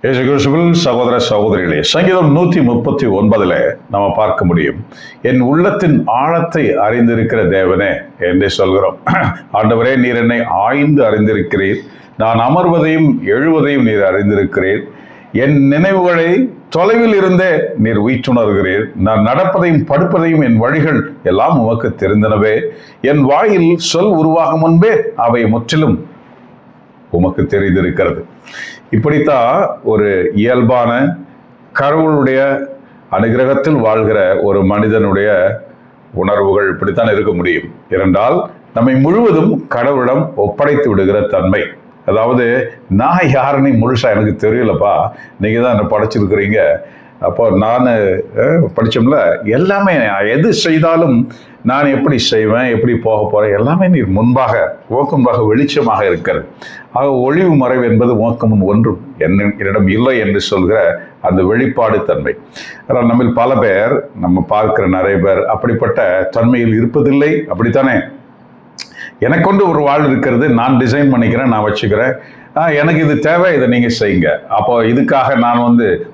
இயேசு கிறிஸ்துவில் சகோதர சகோதரிகளே, சங்கீதம் 139 நம்ம பார்க்க முடியும். என் உள்ளத்தின் ஆழத்தை அறிந்திருக்கிற தேவனே என்று சொல்கிறோம். ஆண்டவரே, நீர் என்னை ஆய்ந்து அறிந்திருக்கிறீர். நான் அமர்வதையும் எழுவதையும் நீர் அறிந்திருக்கிறீர். என் நினைவுகளை தொலைவில் இருந்தே நீர் உய்த்துணர்கிறீர். நான் நடப்பதையும் படுப்பதையும் என் வழிகள் எல்லாம் உமக்கு தெரிந்தனவே. என் வாயில் சொல் உருவாகும் முன்பே அவை முற்றிலும் உமக்கு தெரிந்திருக்கிறது. இப்படித்தான் ஒரு இயல்பான கடவுளுடைய அனுகிரகத்தில் வாழ்கிற ஒரு மனிதனுடைய உணர்வுகள் இப்படித்தான் இருக்க முடியும். ஏனென்றால் நம்மை முழுவதும் கடவுளிடம் ஒப்படைத்து விடுகிற தன்மை. அதாவது, நான் யாருன்னு முழுசா எனக்கு தெரியலப்பா, நீங்க தான் என்ன படைச்சிருக்கிறீங்க. அப்போ நான் படித்தோம்ல, எல்லாமே எது செய்தாலும் நான் எப்படி செய்வேன், எப்படி போக போகிறேன், எல்லாமே நீர் முன்பாக ஓக்கமாக வெளிச்சமாக இருக்கிறது. ஆக ஒளிவு மறைவு என்பது ஓக்கமும் ஒன்றும் என்னிடம் இல்லை என்று சொல்கிற அந்த வெளிப்பாடு தன்மை. அதனால் நம்மில் பல பேர், நம்ம பார்க்கிற நிறைய பேர் அப்படிப்பட்ட தன்மையில் இருப்பதில்லை. அப்படித்தானே? எனக்கு கொண்டு ஒரு வாழ் இருக்கிறது, நான் டிசைன் பண்ணிக்கிறேன், நான் வச்சுக்கிறேன், எனக்கு இது தேவை, இதை நீங்கள் செய்யுங்க. அப்போ இதுக்காக நான்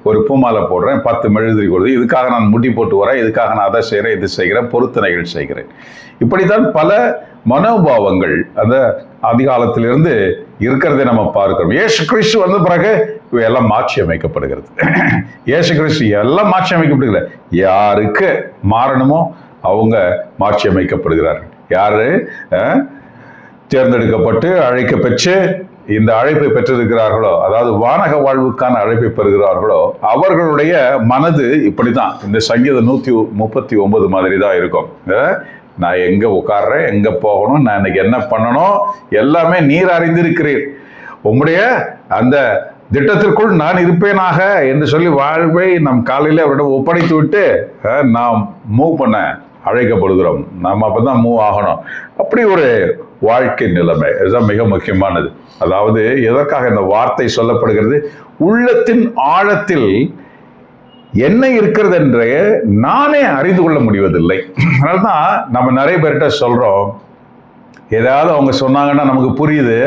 ஒரு பூமாலை போடுறேன், 10 மெழுதிரி கொடுது, இதுக்காக நான் முடி போட்டு வரேன், இதுக்காக நான் அதை செய்கிறேன், இது செய்கிறேன், பொருத்தனைகள் செய்கிறேன். இப்படித்தான் பல மனோபாவங்கள் அந்த அதிகாலத்திலிருந்து இருக்கிறதை நம்ம பார்க்கிறோம். இயேசு கிறிஸ்து வந்த பிறகு எல்லாம் மாற்றி அமைக்கப்படுகிறது. இயேசு கிறிஸ்து எல்லாம் மாற்றி அமைக்கப்படுகிறது. யாருக்கு மாறணுமோ அவங்க மாற்றி அமைக்கப்படுகிறார்கள். யாரு தேர்ந்தெடுக்கப்பட்டு அழைக்க பெற்று இந்த அழைப்பை பெற்றிருக்கிறார்களோ, அதாவது வானக வாழ்வுக்கான அழைப்பை பெறுகிறார்களோ, அவர்களுடைய மனது இப்படித்தான் இந்த சங்கீதம் 139 மாதிரி தான் இருக்கும். நான் எங்க உட்கார்றேன், எங்க போகணும், நான் இன்னைக்கு என்ன பண்ணணும், எல்லாமே நீர் அறிந்திருக்கிறீர். உங்களுடைய அந்த திட்டத்திற்குள் நான் இருப்பேனாக என்று சொல்லி வாழ்வை நம் காலையில அவரிடம் ஒப்படைத்து விட்டு நாம் மூவ் பண்ண அழைக்கப்படுகிறோம். நாம் அப்பதான் மூவ் ஆகணும். அப்படி ஒரு வாழ்க்கை நிலைமை, இதுதான் மிக முக்கியமானது. அதாவது, எதற்காக இந்த வார்த்தை சொல்லப்படுகிறது? உள்ளத்தின் ஆழத்தில் என்ன இருக்கிறது என்று நானே அறிந்து கொள்ள முடிவதில்லை. அதனால்தான் நம்ம நிறைய பேர்கிட்ட சொல்றோம், ஏதாவது அவங்க சொன்னாங்கன்னா நமக்கு புரியுது,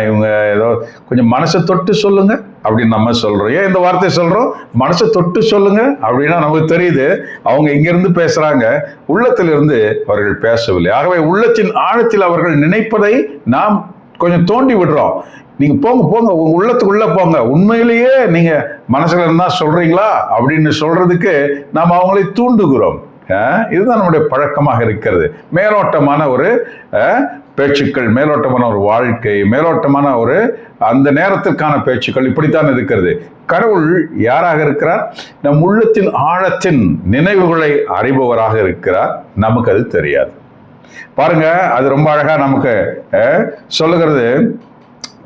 இவங்க ஏதோ கொஞ்சம் மனசை தொட்டு சொல்லுங்க அப்படின்னு நம்ம சொல்றோம். ஏன் இந்த வார்த்தை சொல்றோம்? மனசை தொட்டு சொல்லுங்க அப்படின்னா நமக்கு தெரியுது அவங்க இங்கிருந்து பேசுறாங்க, உள்ளத்திலிருந்து அவர்கள் பேசவில்லை. ஆகவே உள்ளத்தின் ஆழத்தில் அவர்கள் நினைப்பதை நாம் கொஞ்சம் தோண்டி விடுறோம். நீங்க போங்க போங்க, உங்க உள்ளத்துக்குள்ள போங்க, உண்மையிலேயே நீங்க மனசுல இருந்தா சொல்றீங்களா அப்படின்னு சொல்றதுக்கு நாம் அவங்களை தூண்டுகிறோம். இதுதான் நம்முடைய பழக்கமாக இருக்கிறது. மேலோட்டமான ஒரு பேச்சுக்கள், மேலோட்டமான ஒரு வாழ்க்கை, மேலோட்டமான ஒரு அந்த நேரத்திற்கான பேச்சுக்கள் இப்படித்தான் இருக்கிறது. கடவுள் யாராக இருக்கிறார்? நம் உள்ளத்தின் ஆழத்தின் நினைவுகளை அறிபவராக இருக்கிறார். நமக்கு அது தெரியாது. பாருங்க, அது ரொம்ப அழகா நமக்கு சொல்லுகிறது.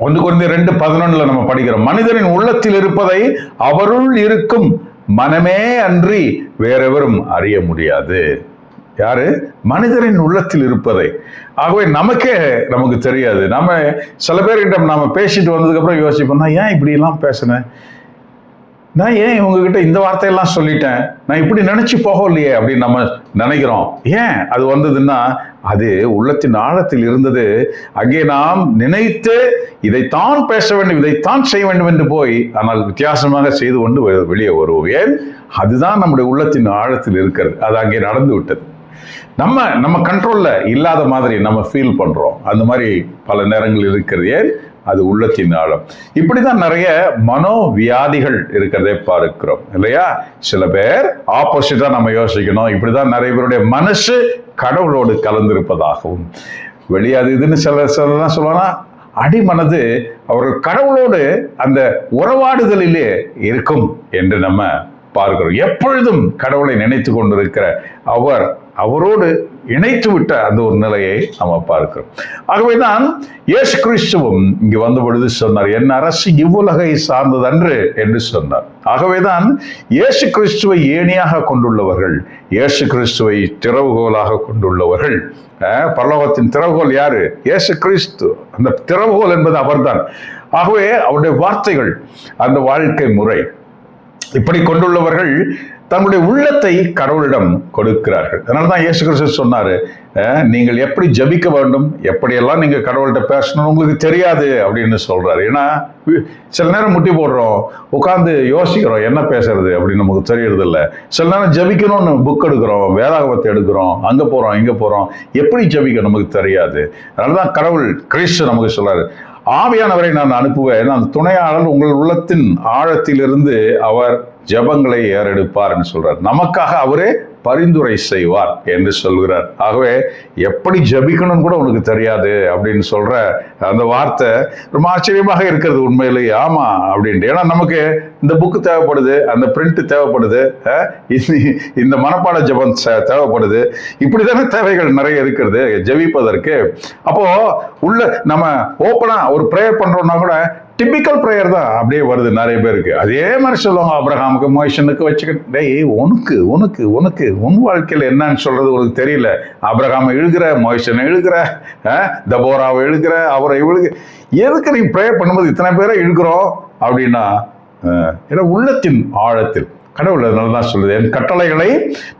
1 கொரிந்தியர் 2:11 நம்ம படிக்கிறோம். மனிதனின் உள்ளத்தில் இருப்பதை அவருள் இருக்கும் மனமே அன்றி வேறெவரும் அறிய முடியாது. யாரு? மனிதரின் உள்ளத்தில் இருப்பதை. ஆகவே நமக்கு தெரியாது. நம்ம சில பேர்கிட்ட நாம பேசிட்டு வந்ததுக்கு அப்புறம் யோசிப்போம், நான் ஏன் இப்படி எல்லாம் பேசினேன், நான் ஏன் இவங்ககிட்ட இந்த வார்த்தையெல்லாம் சொல்லிட்டேன், நான் இப்படி நினைச்சு போகலையே அப்படின்னு நம்ம நினைக்கிறோம். ஏன் அது வந்ததுன்னா, அது உள்ளத்தின் ஆழத்தில் இருந்தது. அங்கே நாம் நினைத்து இதைத்தான் பேச வேண்டும், இதைத்தான் செய்ய வேண்டும் என்று போய் ஆனால் வித்தியாசமாக செய்து கொண்டு வெளியே வருவோம். ஏன்? அதுதான் நம்முடைய உள்ளத்தின் ஆழத்தில் இருக்கிறது. அது அங்கே நடந்து விட்டது. நம்ம கண்ட்ரோல்ல இல்லாத மாதிரி நம்ம ஃபீல் பண்றோம். அந்த மாதிரி பல நேரங்கள் இருக்கிறது. ஏன்? அது உள்ளத்தின் ஆழம். இப்படிதான் நிறைய மனோவியாதிகள் இருக்கிறதே பார்க்கிறோம் இல்லையா? சில பேர் ஆப்போசிட்டா நம்ம யோசிக்கணும். இப்படிதான் நிறைய பேருடைய மனசு கடவுளோடு கலந்திருப்பதாகவும், வெளியாது இதுன்னு சிலதான் சொல்லுவாங்கன்னா, அடிமனது அவர்கள் கடவுளோடு அந்த உறவாடுதலிலே இருக்கும் என்று நம்ம பார்க்கிறோம். எப்பொழுதும் கடவுளை நினைத்து கொண்டிருக்கிற அவரோடு இணைத்து விட்ட அந்த ஒரு நிலையை நம்ம பார்க்கிறோம். ஆகவேதான் இயேசு கிறிஸ்துவும் இங்கு வந்த பொழுது சொன்னார், என் அரசு இவ்வுலகை சார்ந்தது அன்று என்று சொன்னார். ஆகவேதான் இயேசு கிறிஸ்துவை ஏணியாக கொண்டுள்ளவர்கள், இயேசு கிறிஸ்துவை திறவுகோலாக கொண்டுள்ளவர்கள். பரலோகத்தின் திறவுகோல் யாரு? இயேசு கிறிஸ்து. அந்த திறவுகோல் என்பது அவர்தான். ஆகவே அவருடைய வார்த்தைகள், அந்த வாழ்க்கை முறை இப்படி கொண்டுள்ளவர்கள் தங்களுடைய உள்ளத்தை கடவுளிடம் கொடுக்கிறார்கள். அதனாலதான் இயேசு கிறிஸ்து சொன்னாரு, நீங்கள் எப்படி ஜபிக்க வேண்டும், எப்படியெல்லாம் நீங்க கடவுள்கிட்ட பேசணும் உங்களுக்கு தெரியாது அப்படின்னு சொல்றாரு. ஏன்னா சில நேரம் முட்டி போடுறோம், உட்காந்து யோசிக்கிறோம் என்ன பேசுறது அப்படின்னு நமக்கு தெரியறது இல்லை. சில நேரம் ஜபிக்கணும்னு புக் எடுக்கிறோம், வேதாகமத்தை எடுக்கிறோம், அங்க போறோம் இங்க போறோம், எப்படி ஜபிக்க நமக்கு தெரியாது. அதனாலதான் கடவுள் கிறிஸ்து நமக்கு சொல்றாரு, ஆவியானவரை நான் அனுப்புவேன், அந்த துணையாளர் உங்கள் உள்ளத்தின் ஆழத்திலிருந்து அவர் ஜபங்களை ஏறெடுப்பார்னு சொல்றார். நமக்காக அவரே பரிந்துரை செய்வார் என்று சொல்கிறார். ஆகவே எப்படி ஜபிக்கணும்னு கூட உனக்கு தெரியாது அப்படின்னு சொல்ற அந்த வார்த்தை ரொம்ப ஆச்சரியமாக இருக்கிறது உண்மையிலேயே. ஆமா அப்படின்ட்டு. ஏன்னா நமக்கு இந்த புக்கு தேவைப்படுது, அந்த பிரிண்ட் தேவைப்படுது, இந்த மனப்பாட ஜபம் தேவைப்படுது, இப்படித்தானே தேவைகள் நிறைய இருக்கிறது ஜபிப்பதற்கு. அப்போ உள்ள நம்ம ஓப்பனா ஒரு ப்ரேயர் பண்றோம்னா கூட டிபிக்கல் ப்ரேயர் தான் அப்படியே வருது நிறைய பேருக்கு. அதே மாதிரி சொல்லுவாங்க, அப்ரஹாமுக்கு மோசனுக்கு வச்சுக்கிட்டு, டேய் உனக்கு உனக்கு உனக்கு உன் வாழ்க்கையில் என்னன்னு சொல்றது உனக்கு தெரியல. அப்ரஹாமை இழுக்கிற, மோசனை இழுக்கிற, தபோராவை இழுக்கிற, அவரை இழுக்க, எதுக்கு நீ ப்ரேயர் பண்ணும்போது இத்தனை பேரை இழுக்கிறோம் அப்படின்னா, ஏன்னா உள்ளத்தின் ஆழத்தில் கடவுள் அதனால தான் சொல்லுது, என் கட்டளைகளை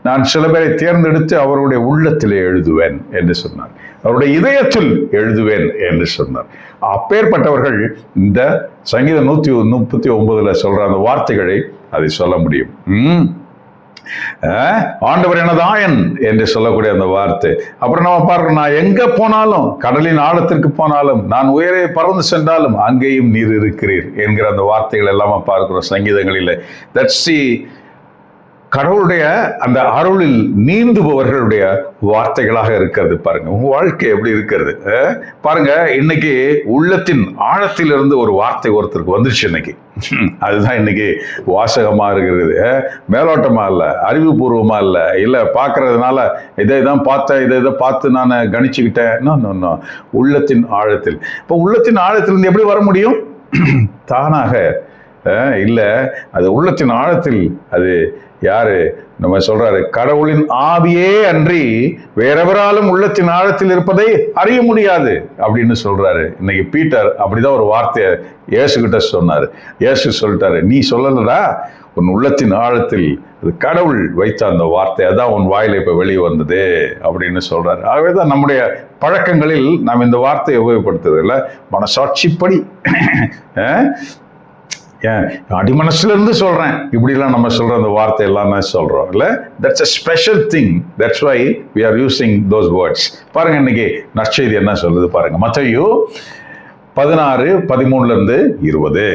நான் சில பேரை தேர்ந்தெடுத்து அவருடைய உள்ளத்திலே எழுதுவேன் என்று சொன்னார், அவருடைய இதயத்தில் எழுதுவேன் என்று சொன்னார். அப்பேற்பட்டவர்கள் இந்த சங்கீதம் 139 சொல்ற அந்த வார்த்தைகளை அதை சொல்ல முடியும். ஆண்டவர் எனதாயன் என்று சொல்லக்கூடிய அந்த வார்த்தை. அப்புறம் நம்ம பார்க்கிறோம், நான் எங்க போனாலும், கடலின் ஆழத்திற்கு போனாலும், நான் உயரே பறந்து சென்றாலும் அங்கேயும் நீர் இருக்கிறீர் என்கிற அந்த வார்த்தைகள் எல்லாம் பார்க்கிறோம் சங்கீதங்களில். தட்ஸ் தி கடவுளுடைய அந்த அருளில் நீந்துபவர்களுடைய வார்த்தைகளாக இருக்கிறது. பாருங்க உங்க வாழ்க்கை எப்படி இருக்கிறது பாருங்க. இன்னைக்கு உள்ளத்தின் ஆழத்திலிருந்து ஒரு வார்த்தை ஒருத்தருக்கு வந்துருச்சு இன்னைக்கு. அதுதான் இன்னைக்கு வாசகமா இருக்கிறது. மேலோட்டமா இல்ல, அறிவுபூர்வமா இல்ல, இல்ல பாக்குறதுனால இதை தான் பார்த்தேன், இதை பார்த்து நான் கணிச்சுக்கிட்டேன். உள்ளத்தின் ஆழத்தில். இப்போ உள்ளத்தின் ஆழத்திலிருந்து எப்படி வர முடியும்? தானாக இல்ல, அது உள்ளத்தின் ஆழத்தில். அது யாரு நம்ம சொல்றாரு, கடவுளின் ஆவியே அன்றி வேறெவராலும் உள்ளத்தின் ஆழத்தில் இருப்பதை அறிய முடியாது அப்படின்னு சொல்றாரு. இன்னைக்கு பீட்டர் அப்படிதான் ஒரு வார்த்தையை இயேசு கிட்ட சொன்னாரு. இயேசு சொல்லிட்டாரு, நீ சொல்லலடா, உன் உள்ளத்தின் ஆழத்தில் அது கடவுள் வைத்த அந்த வார்த்தை, அதான் உன் வாயில இப்ப வெளியே வந்தது அப்படின்னு சொல்றாரு. ஆகவேதான் நம்முடைய பழக்கங்களில் நாம் இந்த வார்த்தையை உபயோகப்படுத்துறது இல்லை. மனசாட்சிப்படி அடிமனசுல இருந்து சொல்றேன் இப்படிலாம் நம்ம சொல்ற அந்த வார்த்தை எல்லாமே சொல்றோம் இல்ல. That's a special thing, that's why we are using those words. பாருங்க இன்னைக்கு நற்செய்தி என்ன சொல்லுது பாருங்க. மத்தேயு 16:13-20.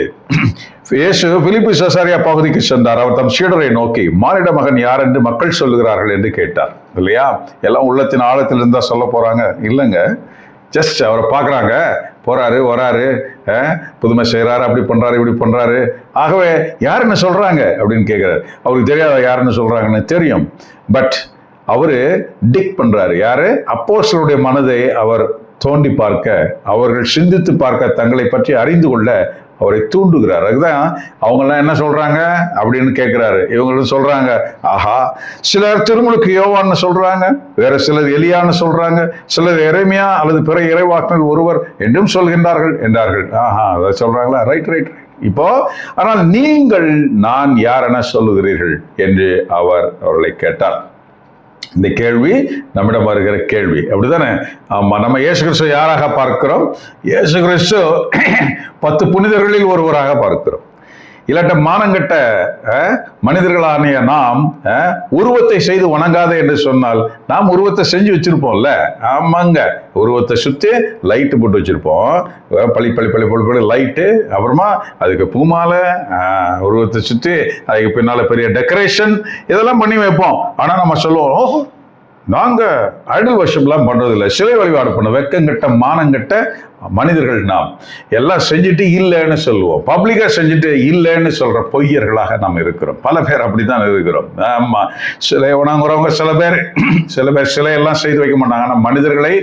இயேசு பிலிப்பு செசாரியா பகுதிக்கு சென்றார். அவர் தம் சீடரை நோக்கி, மானிட மகன் யார் என்று மக்கள் சொல்லுகிறார்கள் என்று கேட்டார். இல்லையா? எல்லாம் உள்ளத்தின் ஆழத்தில் இருந்தா சொல்ல போறாங்க இல்லைங்க. ஜஸ்ட் அவரை பார்க்குறாங்க, போறாரு வராரு, புதுமை செய்கிறாரு, அப்படி பண்றாரு இப்படி பண்றாரு. ஆகவே யாருன்னு சொல்றாங்க அப்படின்னு கேட்கிறாரு. அவருக்கு தெரியாத யாருன்னு சொல்றாங்கன்னு தெரியும். பட் அவரு டிக் பண்றாரு. யாரு? அப்போஸ்தலருடைய மனதை அவர் தோண்டி பார்க்க, அவர்கள் சிந்தித்து பார்க்க, தங்களை பற்றி அறிந்து கொள்ள அவரை தூண்டுகிறார். அதுதான் அவங்கெல்லாம் என்ன சொல்றாங்க அப்படின்னு கேட்கிறாரு. இவங்களும் சொல்றாங்க, ஆஹா, சிலர் திருமுழுக்கு யோவான்னு சொல்றாங்க, வேற சிலர் எலியான்னு சொல்றாங்க, சிலர் எரேமியா அல்லது பிற இறைவாக்கினர் ஒருவர் என்றும் சொல்கின்றார்கள் என்றார்கள். ஆஹா, அதை சொல்றாங்களா? Right right. இப்போ ஆனால் நீங்கள் நான் யார் என சொல்லுகிறீர்கள் என்று அவர் அவர்களை கேட்டார். இந்த கேள்வி நம்மிடம் வருகிற கேள்வி, அப்படித்தானே? ஆமா, நம்ம இயேசு கிறிஸ்து யாராக பார்க்கிறோம்? இயேசு கிறிஸ்து 10 புனிதர்களில் ஒருவராக பார்க்கிறோம். இல்லாட்ட மானங்கட்ட மனிதர்களான நாம் உருவத்தை செய்து வணங்காத என்று சொன்னால், நாம் உருவத்தை செஞ்சு வச்சிருப்போம்ல. ஆமாங்க, உருவத்தை சுத்தி லைட்டு போட்டு வச்சிருப்போம், பளி பளி பளி பளி பளி லைட்டு, அப்புறமா அதுக்கு பூமாலை, உருவத்தை சுத்தி அதுக்கு பின்னால பெரிய டெக்கரேஷன், இதெல்லாம் பண்ணி வைப்போம். ஆனா நம்ம சொல்லுவோம், ஓஹோ, நாங்க ஐடல் வர்ஷிப்லாம் பண்றதில்லை, சிலை வழிபாடு பண்ண, வெக்கங்கட்ட மானங்கட்ட மனிதர்கள் நாம். எல்லாம் செஞ்சுட்டு இல்லைன்னு சொல்லுவோம், பப்ளிக்கா செஞ்சுட்டு இல்லைன்னு சொல்ற பொய்யர்களாக நாம் இருக்கிறோம். பல பேர் அப்படித்தான் இருக்கிறோம். ஆமா, சிலை வணங்குறவங்க சில பேர் சிலையெல்லாம் செய்து வைக்க மாட்டாங்க, ஆனா மனிதர்களை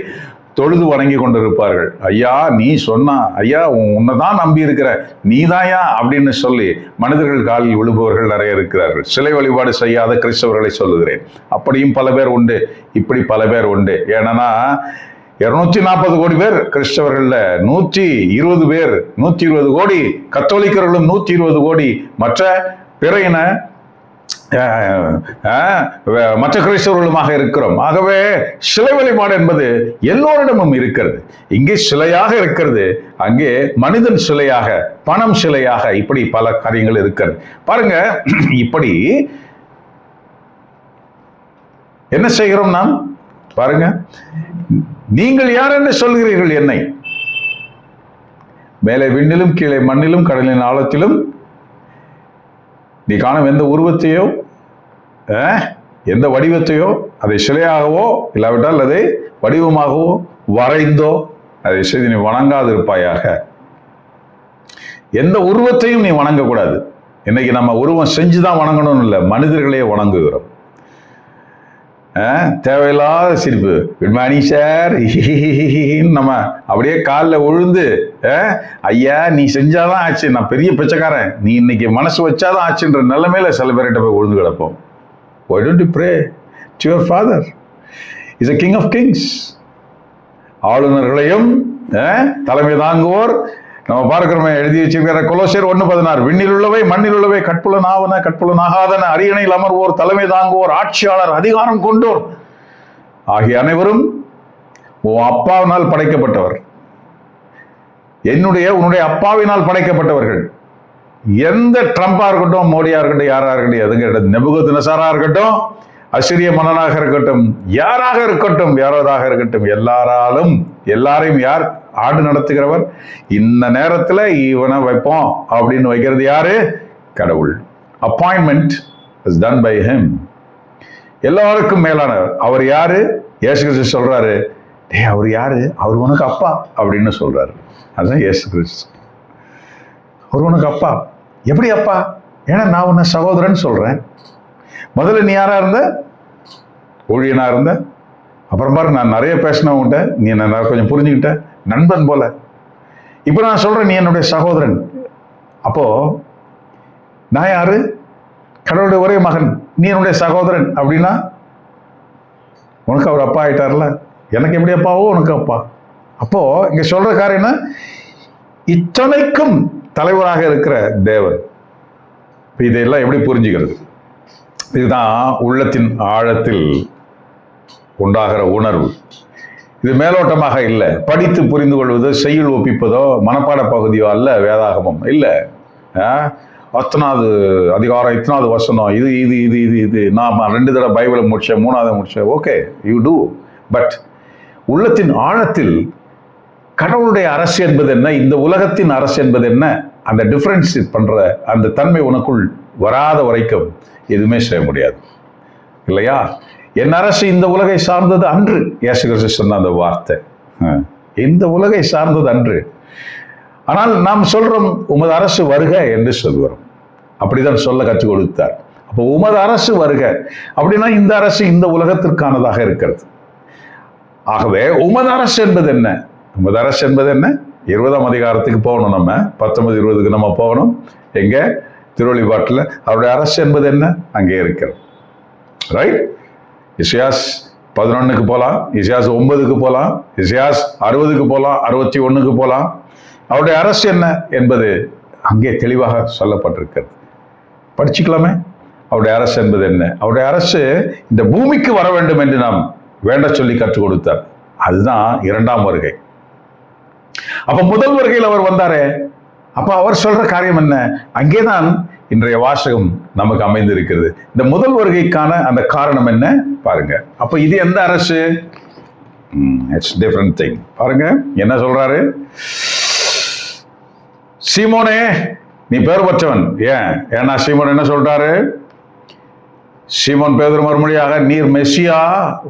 தொழுது வணங்கி கொண்டு இருப்பார்கள். ஐயா நீ சொன்னா, ஐயா உன்னைதான் நம்பி இருக்கிற, நீதாயா அப்படின்னு சொல்லி மனிதர்கள் காலில் விழுபவர்கள் நிறைய இருக்கிறார்கள். சிலை வழிபாடு செய்யாத கிறிஸ்தவர்களை சொல்லுகிறேன். அப்படியும் பல பேர் உண்டு, இப்படி பல பேர் உண்டு. ஏன்னா 240 கோடி பேர் கிறிஸ்தவர்கள்ல 120 பேர், 120 கோடி கத்தோலிக்கர்களும் 120 கோடி மற்ற பிற இன மற்ற கிறிஸ்தவர்களுமாக இருக்கிறோம். ஆகவே சிலை வழிபாடு என்பது எல்லோரிடமும் இருக்கிறது. இங்கே சிலையாக இருக்கிறது, அங்கே மனிதன் சிலையாக, பணம் சிலையாக, இப்படி பல காரியங்கள் இருக்கிறது. பாருங்க, இப்படி என்ன செய்கிறோம் நாம்? பாருங்க, நீங்கள் யார் என்று சொல்கிறீர்கள் என்னை? மேலே விண்ணிலும் கீழே மண்ணிலும் கடலின் ஆழத்திலும் நீ காணும் எந்த உருவத்தையோ எந்த வடிவத்தையோ, அதை சிலையாகவோ இல்லாவிட்டால் அதை வடிவமாகவோ வரைந்தோ அதை செய்து நீ வணங்காதிருப்பாயாக. எந்த உருவத்தையும் நீ வணங்கக்கூடாது. இன்னைக்கு நம்ம உருவம் செஞ்சுதான் வணங்கணும்னு இல்லை, மனிதர்களையே வணங்குகிறோம். தேவையில்லாத சிரிப்பு, குட் மார்னிங் சார், நம்ம அப்படியே காலில் விழுந்து, ஐயா நீ செஞ்சாதான் ஆச்சு, நான் பெரிய பிச்சைக்காரன், நீ இன்னைக்கு மனசு வச்சாதான் ஆச்சுன்ற நிலைமையில சில பேர்கிட்ட போய் விழுந்து கிடப்போம். Why don't you pray to your father? He's a king of kings. ஆளுநர்களையும் தலைமை தாங்குவோர். நம்ம பார்க்கிறோமே, எழுதி வச்சிருக்கிற கொலோசியர் 1:16, விண்ணில் உள்ளவை மண்ணில் உள்ளவை கற்புலனாவன கற்புலனாகாதன அரியணையில் அமர்வோர் தலைமை தாங்குவோர் ஆட்சியாளர் அதிகாரம் கொண்டோர் ஆகிய அனைவரும் உன் அப்பாவினால் படைக்கப்பட்டவர். உன்னுடைய அப்பாவினால் படைக்கப்பட்டவர்கள். எந்த ட்ரம்பா இருக்கட்டும், மோடியா இருக்கட்டும், யாரா இருக்கட்டும், எதுங்க நெபுகத்நேசரா இருக்கட்டும், அசிரிய மன்னனாக இருக்கட்டும், யாராக இருக்கட்டும், யாராவதாக இருக்கட்டும், எல்லாரையும் யார் ஆண்டு நடத்துகிறவர்? இந்த நேரத்தில் இவனை வைப்போம் அப்படின்னு வைக்கிறது யாரு? கடவுள். Appointment is done by him. எல்லாருக்கும் மேலானவர் அவர் யாரு? இயேசு கிறிஸ்து சொல்றாரு, அவர் யாரு? அவர் உனக்கு அப்பா அப்படின்னு சொல்றாரு. அதுதான் இயேசு கிறிஸ்து. அவர் உனக்கு அப்பா. எப்படி அப்பா? ஏன்னா நான் உன்னை சகோதரன் சொல்றேன். முதல்ல நீ யாரா இருந்த? ஊழியனா இருந்த. அப்புறம் பாரு, நான் நிறைய பேசின உன்கிட்ட, நீ என்ன கொஞ்சம் புரிஞ்சுக்கிட்ட, நண்பன் போல. இப்ப நான் சொல்றேன், நீ என்னுடைய சகோதரன். அப்போ நான் யாரு? கடவுளுடைய ஒரே மகன், நீ என்னுடைய சகோதரன். அப்படின்னா உனக்கு அவர் அப்பா ஆயிட்டார்ல, எனக்கு எப்படி அப்பாவோ உனக்கு அப்பா. அப்போ இங்க சொல்ற காரியம் என்ன? இத்தனைக்கும் தலைவராக இருக்கிற தேவன். இதெல்லாம் எப்படி புரிஞ்சுக்கிறது? இதுதான் உள்ளத்தின் ஆழத்தில் உண்டாகிற உணர்வு. இது மேலோட்டமாக இல்லை, படித்து புரிந்து கொள்வது, செய்யுள் ஒப்பிப்பதோ, மனப்பாட பகுதியோ அல்ல. வேதாகமம் இல்லை. அத்தனாவது அதிகாரம், இத்தனாவது வசனம், இது இது இது இது இது நான் 2 தடவை பைபிளை முடிச்சேன், 3வது முடிச்சேன். Okay, you two. பட் உள்ளத்தின் ஆழத்தில் கடவுளுடைய அரசு என்பது என்ன, இந்த உலகத்தின் அரசு என்பது என்ன, அந்த டிஃபரன்ஸ் பண்ற அந்த தன்மை உனக்குள் வராத வரைக்கும் எதுவுமே செய்ய முடியாது. இல்லையா? என் அரசு இந்த உலகை சார்ந்தது அன்று. இயேசு கிறிஸ்து சொன்ன அந்த வார்த்தை, இந்த உலகை சார்ந்தது அன்று. ஆனால் நாம் சொல்றோம், உமது அரசு வருக என்று சொல்கிறோம். அப்படிதான் சொல்ல கற்றுக் கொடுத்தார். அப்போ உமது அரசு வருக அப்படின்னா இந்த அரசு இந்த உலகத்திற்கானதாக இருக்கிறது. ஆகவே உமது அரசு என்பது என்ன? உமது அரசு என்பது என்ன? 20ஆம் அதிகாரத்துக்கு போகணும். நம்ம 19, 20க்கு நம்ம போகணும். எங்க? திருவெளிப்பாட்டில் அவருடைய அரசு என்பது என்ன? அங்கே இருக்கிறது. ரைட்? இசையாஸ் 11க்கு போகலாம், இசையாஸ் 9க்கு போகலாம், இசையாஸ் 60க்கு போகலாம், 61க்கு போகலாம். அவருடைய அரசு என்ன என்பது அங்கே தெளிவாக சொல்லப்பட்டிருக்கிறது. படிச்சுக்கலாமே. அவருடைய அரசு என்பது என்ன? அவருடைய அரசு இந்த பூமிக்கு வர வேண்டும் என்று நாம் வேண்ட சொல்லி கற்றுக் கொடுத்தார். அதுதான் 2ஆம் வருகை. அப்ப முதல் வருகையில் அவர் வந்தாரே, அப்ப அவர் சொல்ற காரியம் என்ன? அங்கேதான் இன்றைய வாசகம் நமக்கு அமைந்திருக்கிறது. இந்த முதல் வருகைக்கான அந்த காரணம் என்ன பாருங்க. அப்ப இது எந்த அரசு? It's different thing. பாருங்க என்ன சொல்றாரு. சீமோனே நீ பேர் பெற்றவன். ஏன்னா சீமோன் என்ன சொல்றாரு? சீமோன் பேதுரு மறுமொழியாக, நீர் மெசியா,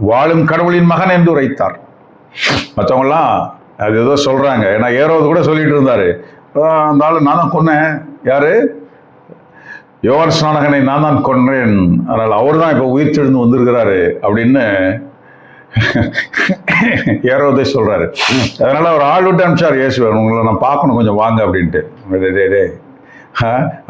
வாழும் கடவுளின் மகன் என்று உரைத்தார். மற்றவங்கலாம் அது ஏதோ சொல்றாங்க. ஏன்னா ஏரோது கூட சொல்லிட்டு இருந்தாரு, அந்த ஆளு நான் தான் கொன்னேன். யாரு? யோவான் ஸ்நானகனை நான் தான் கொன்றேன், அதனால் அவர் தான் இப்போ உயிர் தெழுந்து வந்திருக்கிறாரு அப்படின்னு ஏரோதே சொல்றாரு. அதனால அவர் ஆள் விட்டு அனுப்பிச்சார் இயேசுவர், உங்களை நான் பார்க்கணும், கொஞ்சம் வாங்க அப்படின்ட்டு.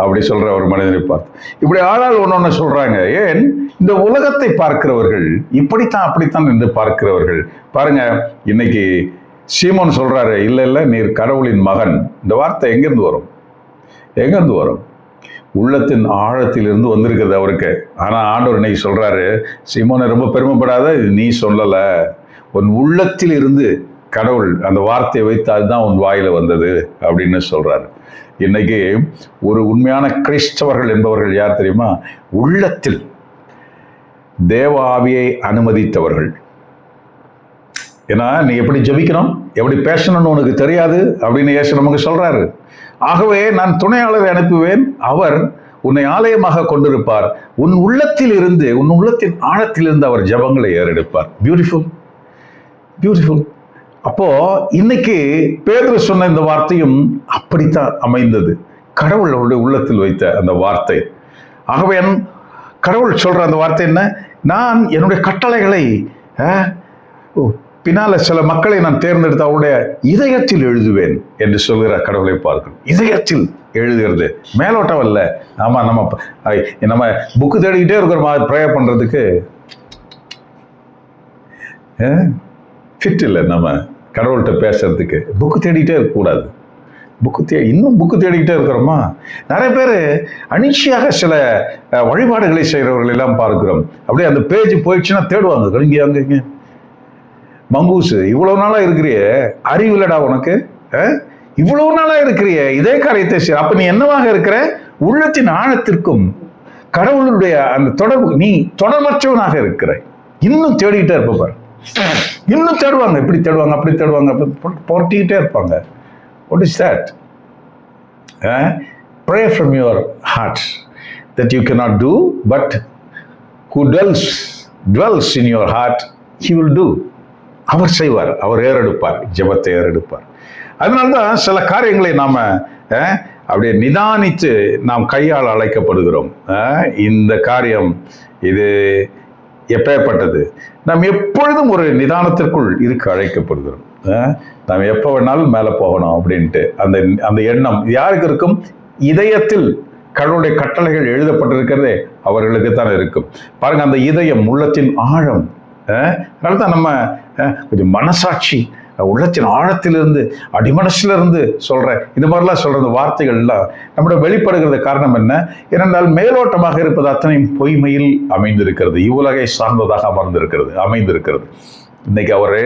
அப்படி சொல்ற ஒரு மனிதனை பார்த்து இப்படி ஆளால் ஒன்று சொல்றாங்க. ஏன்? இந்த உலகத்தை பார்க்கிறவர்கள் இப்படித்தான் அப்படித்தான் என்று பார்க்கிறவர்கள். பாருங்க, இன்னைக்கு சீமோன் சொல்றாரு, இல்ல இல்ல நீர் கடவுளின் மகன். இந்த வார்த்தை எங்கிருந்து வரும்? எங்கிருந்து வரும்? உள்ளத்தின் ஆழத்திலிருந்து வந்திருக்கிறது அவருக்கு. ஆனா ஆண்டவர் இன்னைக்கு சொல்றாரு, சீமோனை ரொம்ப பெருமைப்படாத, இது நீ சொல்லல, உன் உள்ளத்தில் இருந்து கடவுள் அந்த வார்த்தையை வைத்து அதுதான் உன் வாயில வந்தது அப்படின்னு சொல்றாரு. இன்னைக்கு ஒரு உண்மையான கிறிஸ்தவர்கள் என்பவர்கள் யார் தெரியுமா? உள்ளத்தில் தேவ ஆவியை அனுமதித்தவர்கள். ஏன்னா நீ எப்படி ஜெபிக்கணும், எப்படி பேசணும்னு உனக்கு தெரியாது அப்படின்னு இயேசு நமக்கு சொல்றாரு. ஆகவே நான் துணையாளரை அனுப்புவேன், அவர் உன்னை ஆலயமாக கொண்டிருப்பார், உன் உள்ளத்தில் இருந்து, உன் உள்ளத்தின் ஆழத்திலிருந்து அவர் ஜெபங்களை ஏறெடுப்பார். Beautiful, beautiful. அப்போ இன்னைக்கு பேதுரு சொன்ன இந்த வார்த்தையும் அப்படித்தான் அமைந்தது. கடவுள் அவருடைய உள்ளத்தில் வைத்த அந்த வார்த்தை. ஆகவே கடவுள் சொல்ற அந்த வார்த்தை என்ன? நான் என்னுடைய கட்டளைகளை பின்னால சில மக்களை நான் தேர்ந்தெடுத்து அவருடைய இதயத்தில் எழுதுவேன் என்று சொல்கிற கடவுளை பார்க்கணும். இதயத்தில் எழுதுகிறது, மேலோட்டம் அல்ல. ஆமா, நம்ம புக்கு தேடிக்கிட்டே இருக்கிற ப்ரேயர் பண்றதுக்கு ஃபிட் இல்லை. நம்ம கடவுள்கிட்ட பேசுறதுக்கு புக்கு தேடிக்கிட்டே இருக்கக்கூடாது. இன்னும் புக்கு தேடிக்கிட்டே இருக்கிறோமா? நிறைய பேர் அனிச்சையாக சில வழிபாடுகளை செய்கிறவர்கள் எல்லாம் பார்க்கிறோம். அப்படியே அந்த பேஜ் போயிடுச்சுன்னா தேடுவாங்க, இங்கே அங்கே இங்கே. மங்கூசு, இவ்வளவு நாளா இருக்கிறிய, அறிவில்லடா உனக்கு, இவ்வளவு நாளா இருக்கிறிய இதே காரியத்தை செய்ய. அப்ப நீ என்னவாக இருக்கிற? உள்ளத்தின் ஆழத்திற்கும் கடவுளுடைய அந்த தொடர்பு நீ தொடர்பற்றவனாக இருக்கிற. இன்னும் தேடிக்கிட்டே இருப்ப பாரு, இன்னும் தேடுவாங்க, இப்படி தேடுவாங்க, அப்படி தேடுவாங்க, போட்டிக்கிட்டே இருப்பாங்க. What is that? Pray from your heart that you cannot do, but who dwells in your heart, he will do. அவர் செய்வார், அவர் ஏறெடுப்பார், ஜெபத்தை ஏறெடுப்பார். அதனால்தான் சில காரியங்களை நாம அப்படியே நிதானித்து நாம் கையால் அழைக்கப்படுகிறோம். இந்த காரியம் இது எப்பேற்பட்டது? நாம் எப்பொழுதும் ஒரு நிதானத்திற்குள் இதுக்கு அழைக்கப்படுகிறோம். நாம் எப்போ வேணாலும் மேலே போகணும் அப்படின்ட்டு அந்த எண்ணம் யாருக்கு இருக்கும்? இதயத்தில் கடவுளுடைய கட்டளைகள் எழுதப்பட்டிருக்கிறதே அவர்களுக்கு தான் இருக்கும். பாருங்க, அந்த இதயம் உள்ளத்தின் ஆழம். அதனால தான் நம்ம கொஞ்சம் மனசாட்சி, உள்ளத்தின் ஆழத்திலிருந்து, அடிமனசுல இருந்து சொல்ற இந்த மாதிரிலாம் சொல்ற இந்த வார்த்தைகள்லாம் நம்முடைய வெளிப்படுகிறது. காரணம் என்ன? ஏனென்றால் மேலோட்டமாக இருப்பது அத்தனையும் பொய்மையில் அமைந்திருக்கிறது, இவ்வுலகை சார்ந்ததாக அமைந்திருக்கிறது. இன்னைக்கு அவரு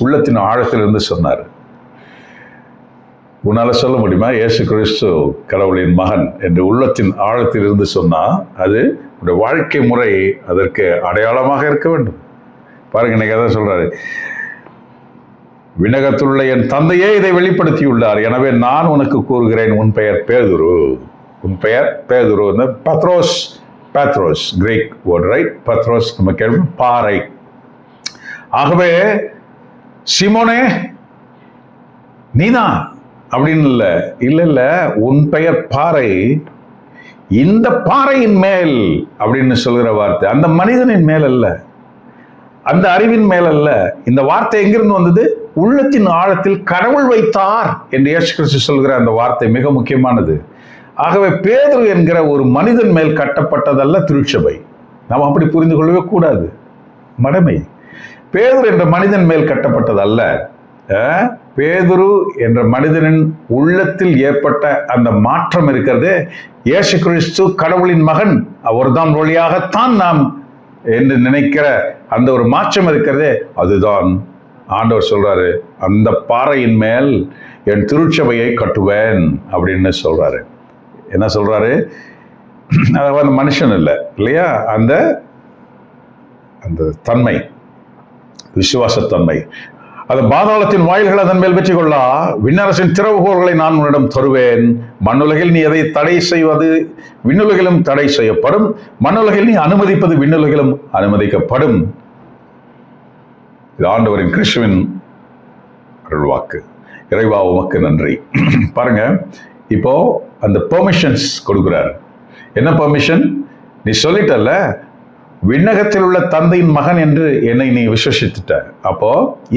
உள்ளத்தின் ஆழத்திலிருந்து சொன்னார். உன்னால சொல்ல முடியுமா இயேசு கிறிஸ்து கடவுளின் மகன் என்று உள்ளத்தின் ஆழத்திலிருந்து சொன்னா அது உடைய வாழ்க்கை முறை அதற்கு அடையாளமாக இருக்க வேண்டும். பாருங்க, இன்னைக்கு அதான் சொல்றாரு, விண்ணகத்திலுள்ள என் தந்தையே இதை வெளிப்படுத்தியுள்ளார், எனவே நான் உனக்கு கூறுகிறேன், உன் பெயர் பேதுரு. உன் பெயர் பேதுரு. பேத்ரோஸ் கிரீக் வேர்ட், ரைட்? பத்ரோஸ் நம்ம கேள்வி பாறை. ஆகவே சீமோனே நீதான் அப்படின்னு இல்ல, உன் பெயர் பாறை. இந்த பாறையின் மேல் அப்படின்னு சொல்கிற வார்த்தை அந்த மனிதனின் மேல் அல்ல, அந்த அறிவின் மேல் அல்ல. இந்த வார்த்தை எங்கிருந்து வந்தது? உள்ளத்தின் ஆழத்தில் கடவுள் வைத்தார் என்று இயேசு கிறிஸ்து சொல்கிற அந்த வார்த்தை மிக முக்கியமானது. ஆகவே பேதுரு என்கிற ஒரு மனிதன் மேல் கட்டப்பட்டதல்ல திருச்சபை. நாம் அப்படி புரிந்து கொள்ளவே கூடாது. மடமை. பேதுரு என்ற மனிதன் மேல் கட்டப்பட்டதல்ல. பேதுரு என்ற மனிதனின் உள்ளத்தில் ஏற்பட்ட அந்த மாற்றம் இருக்கிறது. இயேசு கிறிஸ்து கடவுளின் மகன், அவர்தான் வழியாகத்தான் நாம் என்று நினைக்கிற அந்த ஒரு மாற்றம் இருக்கிறதே, அதுதான் ஆண்டவர் சொல்றாரு, அந்த பாறையின் மேல் என் திருச்சபையை கட்டுவேன் அப்படின்னு சொல்றாரு. என்ன சொல்றாரு? அதாவது மனுஷன் இல்லை இல்லையா, அந்த தன்மை, விசுவாசத்தன்மை. அது பாதாளத்தின் வாயில்கள் அதன் மேல் வெற்றி கொள்ளா, விண்ணரசின் திறவுகோல்களை நான் உன்னிடம் தருவேன். மண்ணுலகில் நீ எதை தடை செய்வது விண்ணுலகிலும் தடை செய்யப்படும், மண்ணுலகில் நீ அனுமதிப்பது விண்ணுலகிலும் அனுமதிக்கப்படும். இது ஆண்டவரின் கிறிஸ்துவின் அருள்வாக்கு. இறைவா உமக்கு நன்றி. பாருங்க, இப்போ அந்த பெர்மிஷன்ஸ் கொடுக்கிறார். என்ன பெர்மிஷன்? நீ சொல்லிட்டல்ல, விண்ணகத்தில் உள்ள தந்தையின் மகன் என்று என்னை நீ விசுவசித்துட்ட. அப்போ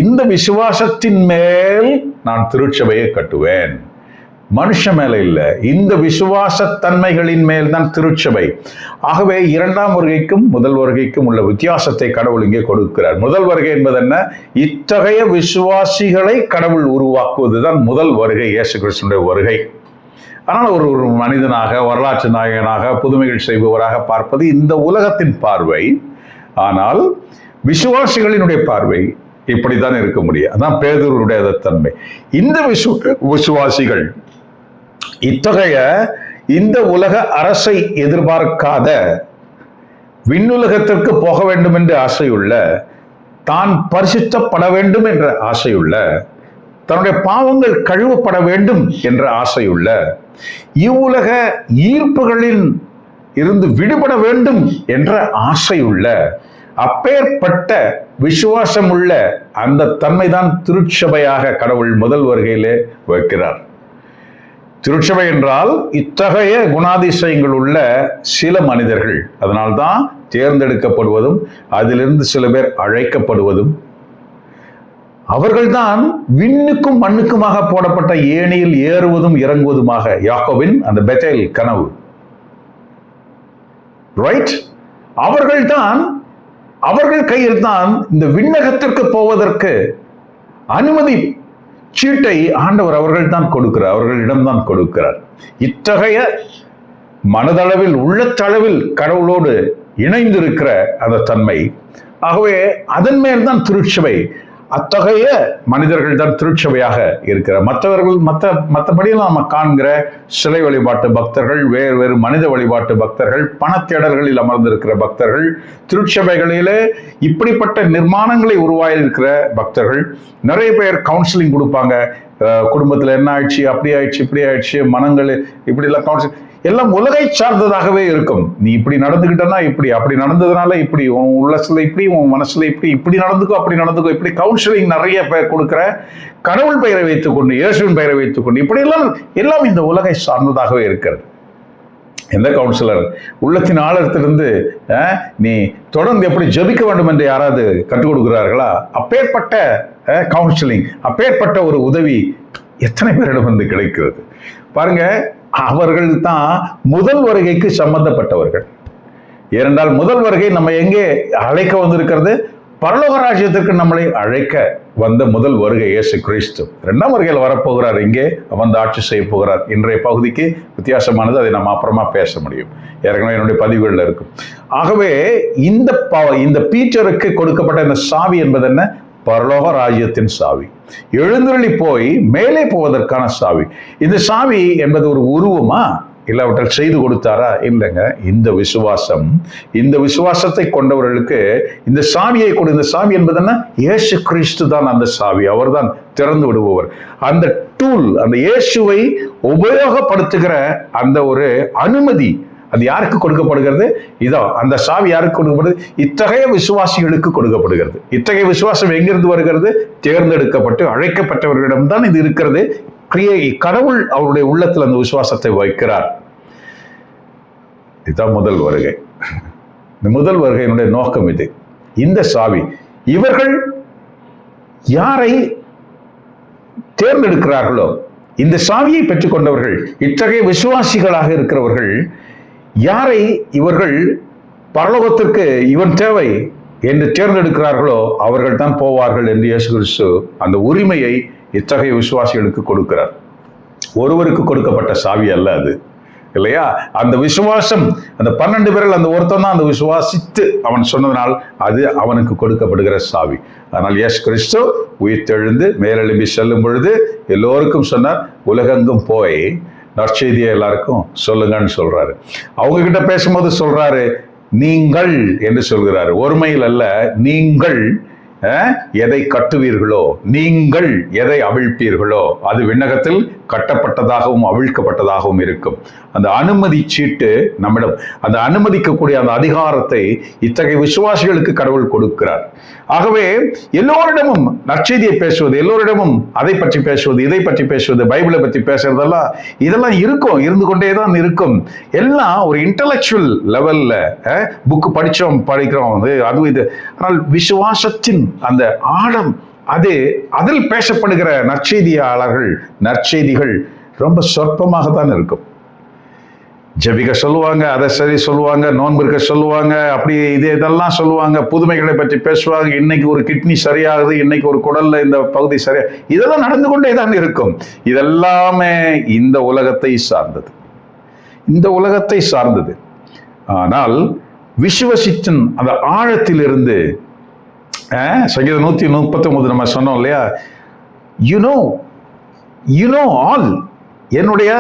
இந்த விசுவாசத்தின் மேல் நான் திருச்சபையை கட்டுவேன். மனுஷ மேல இல்லை, இந்த விசுவாச தன்மைகளின் மேல் தான் திருச்சபை. ஆகவே இரண்டாம் வருகைக்கும் முதல் வருகைக்கும் உள்ள வித்தியாசத்தை கடவுள் இங்கே கொடுக்கிறார். முதல் வருகை என்பது என்ன? இத்தகைய விசுவாசிகளை கடவுள் உருவாக்குவதுதான் முதல் வருகை, இயேசு கிறிஸ்துவின் வருகை. ஆனால் ஒரு ஒரு மனிதனாக, வரலாற்று நாயகனாக, புதுமைகள் செய்பவராக பார்ப்பது இந்த உலகத்தின் பார்வை. ஆனால் விசுவாசிகளினுடைய பார்வை இப்படித்தான் இருக்க முடியும். அதான் பேதுருடைய தன்மை. இந்த விசுவாசிகள் இத்தகைய இந்த உலக அரசை எதிர்பார்க்காத, விண்ணுலகத்திற்கு போக வேண்டும் என்று ஆசையுள்ள, தான் பரிசுத்தப்பட வேண்டும் என்ற ஆசையுள்ள, தன்னுடைய பாவங்கள் கழுவப்பட வேண்டும் என்ற ஆசையுள்ள, இவ்வுலக ஈர்ப்புகளில் இருந்து விடுபட வேண்டும் என்ற ஆசையுள்ள, அப்பேற்பட்ட விசுவாசம் உள்ள அந்த தன்மைதான் திருச்சபையாக கடவுள் முதல் வருகையிலே வைக்கிறார். திருச்சபை என்றால் இத்தகைய குணாதிசயங்கள் உள்ள சில மனிதர்கள். அதனால்தான் தேர்ந்தெடுக்கப்படுவதும் அதிலிருந்து சில பேர் அழைக்கப்படுவதும், அவர்கள்தான் விண்ணுக்கும் மண்ணுக்குமாக போடப்பட்ட ஏணியில் ஏறுவதும் இறங்குவதுமாக. யாக்கோபின் அந்த பெத்தேல் கனவு, ரைட்? அவர்கள் கையில் தான் இந்த விண்ணகத்திற்கு போவதற்கு அனுமதி சீட்டை ஆண்டவர் அவர்கள் தான் கொடுக்கிறார், அவர்களிடம்தான் கொடுக்கிறார். இத்தகைய மனதளவில், உள்ளத்தளவில் கடவுளோடு இணைந்திருக்கிற அந்த தன்மை. ஆகவே அதன் மேல்தான் திருச்சபை. அத்தகைய மனிதர்கள் தான் திருச்சபையாக இருக்கிறார். மற்றபடியெல்லாம் நம்ம காண்கிற சிலை வழிபாட்டு பக்தர்கள், வேறு மனித வழிபாட்டு பக்தர்கள், பணத்தேடல்களில் அமர்ந்திருக்கிற பக்தர்கள், திருச்சபைகளிலே இப்படிப்பட்ட நிர்மாணங்களை உருவாயிருக்கிற பக்தர்கள். நிறைய பேர் கவுன்சிலிங் கொடுப்பாங்க. குடும்பத்தில் என்ன ஆயிடுச்சு, அப்படி ஆயிடுச்சு, இப்படி ஆயிடுச்சு, மனங்கள் இப்படி எல்லாம் கவுன்சிலிங் எல்லாம் உலகை சார்ந்ததாகவே இருக்கும். நீ இப்படி நடந்துகிட்டனா இப்படி, அப்படி நடந்ததுனால இப்படி, உன் உள்ளத்துல இப்படி, உன் மனசுல இப்படி நடந்துக்கோ, அப்படி நடந்துக்கோ, இப்படி கவுன்சிலிங் நிறைய பேர் கொடுக்கிற, கடவுள் பெயரை வைத்துக்கொண்டு, இயேசுவின் பெயரை வைத்துக்கொண்டு இப்படி எல்லாம் இந்த உலகை சார்ந்ததாகவே இருக்கிறது. எந்த கவுன்சிலர் உள்ளத்தின் ஆழத்திலிருந்து நீ தொடர்ந்து எப்படி ஜெபிக்க வேண்டும் என்று யாராவது கற்றுக் கொடுக்கிறார்களா? அப்பேற்பட்ட கவுன்சிலிங், அப்பேற்பட்ட ஒரு உதவி எத்தனை பேரிடம் வந்து கிடைக்கிறது பாருங்க. அவர்கள் தான் முதல் வருகைக்கு சம்பந்தப்பட்டவர்கள். ஏனென்றால் முதல் வருகை நம்ம எங்கே அழைக்க வந்திருக்கிறது? பரலோக ராஜ்யத்திற்கு நம்மளை அழைக்க வந்த முதல் வருகை இயேசு கிறிஸ்து. இரண்டாம் வருகையில் வரப்போகிறார், இங்கே வந்து ஆட்சி செய்ய போகிறார். இன்றைய பகுதிக்கு வித்தியாசமானது, அதை நம்ம அப்புறமா பேச முடியும், ஏற்கனவே என்னுடைய பதிவுகளில் இருக்கும். ஆகவே இந்த பீட்டருக்கு கொடுக்கப்பட்ட இந்த சாவி என்பது என்ன? பரலோக ராஜ்யத்தின் சாவி. எழுந்தருளி போய் மேலே போவதற்கான சாவி. இந்த சாவி என்பது ஒரு உருவமா? இல்லாவிட்டால் செய்து கொடுத்தாரா? இல்லைங்க. இந்த விசுவாசத்தை கொண்டவர்களுக்கு இந்த சாவியை கொடு. இந்த சாவி என்பது என்ன? இயேசு கிறிஸ்து தான் அந்த சாவி. அவர் தான் திறந்து விடுபவர். அந்த டூல், அந்த இயேசுவை உபயோகப்படுத்துகிற அந்த ஒரு அனுமதி, அது யாருக்கு கொடுக்கப்படுகிறது? இதோ அந்த சாவி யாருக்கு கொடுக்கப்படுது? இத்தகைய விசுவாசிகளுக்கு கொடுக்கப்படுகிறது. இத்தகைய விசுவாசம் எங்கிருந்து வருகிறது? தேர்ந்தெடுக்கப்பட்டு அழைக்கப்பட்டவர்களிடம்தான் இது இருக்கிறது. கடவுள் அவருடைய உள்ளத்தில் அந்த விசுவாசத்தை வைக்கிறார். இதுதான் முதல் வருகை. இந்த முதல் வருகையினுடைய நோக்கம் இது. இந்த சாவி, இவர்கள் யாரை தேர்ந்தெடுக்கிறார்களோ, இந்த சாவியை பெற்றுக்கொண்டவர்கள், இத்தகைய விசுவாசிகளாக இருக்கிறவர்கள் யாரை இவர்கள் பரலோகத்திற்கு இவன் தேவை என்று தேர்ந்தெடுக்கிறார்களோ அவர்கள் தான் போவார்கள் என்று இயேசு கிறிஸ்து அந்த உரிமையை இத்தகைய விசுவாசிகளுக்கு கொடுக்கிறார். ஒருவருக்கு கொடுக்கப்பட்ட சாவி அல்ல அது, இல்லையா? அந்த விசுவாசம், அந்த 12 பேரில் அந்த ஒருத்தன் தான் அந்த விசுவாசித்து அவன் சொன்னதனால் அது அவனுக்கு கொடுக்கப்படுகிற சாவி. ஆனால் இயேசு கிறிஸ்து உயிர்த்தெழுந்து மேலெழும்பி செல்லும் பொழுது எல்லோருக்கும் சொன்னார், உலகெங்கும் போய் நற்செய்தியை எல்லாருக்கும் சொல்லுங்கன்னு சொல்றாரு. அவங்க கிட்ட பேசும்போது சொல்றாரு நீங்கள் என்று சொல்கிறாரு. ஒருமையில் அல்ல, நீங்கள் எதை கட்டுவீர்களோ, நீங்கள் எதை அவிழ்ப்பீர்களோ அது விண்ணகத்தில் கட்டப்பட்டதாகவும் அவிழ்க்கப்பட்டதாகவும் இருக்கும். அந்த அனுமதி சீட்டு நம்மிடம், அந்த அனுமதிக்கக்கூடிய அந்த அதிகாரத்தை இத்தகைய விசுவாசிகளுக்கு கடவுள் கொடுக்கிறார். ஆகவே எல்லோரிடமும் நற்செய்தியை பேசுவது, எல்லோரிடமும் அதை பற்றி பேசுவது, இதை பற்றி பேசுவது, பைபிளை பற்றி பேசுறதெல்லாம் இதெல்லாம் இருக்கும், இருந்து கொண்டே தான் இருக்கும். எல்லாம் ஒரு இன்டலெக்சுவல் லெவல்ல புக்கு படிக்கிறோம் அது இது. ஆனால் விசுவாசத்தின் அந்த ஆழம், அது அதில் பேசப்படுகிற நற்செய்திகள் ரொம்ப சொற்பமாக தான் இருக்கும். ஜெபிக்க சொல்லுவாங்க, அதை சரி சொல்லுவாங்க, நோன்பு இருக்க சொல்லுவாங்க, அப்படி இதெல்லாம் சொல்லுவாங்க, புதுமைகளை பற்றி பேசுவாங்க. இன்னைக்கு ஒரு கிட்னி சரியாகுது, இன்னைக்கு ஒரு குடல்ல இந்த பகுதி சரியா, இதெல்லாம் நடந்து கொண்டே தான் இருக்கும். இதெல்லாமே இந்த உலகத்தை சார்ந்தது, இந்த உலகத்தை சார்ந்தது. ஆனால் விசுவாசத்தின் அந்த ஆழத்திலிருந்து சங்கீதம் 139 நம்ம சொன்னோம் இல்லையா, யூ நோ ஆல், என்னுடைய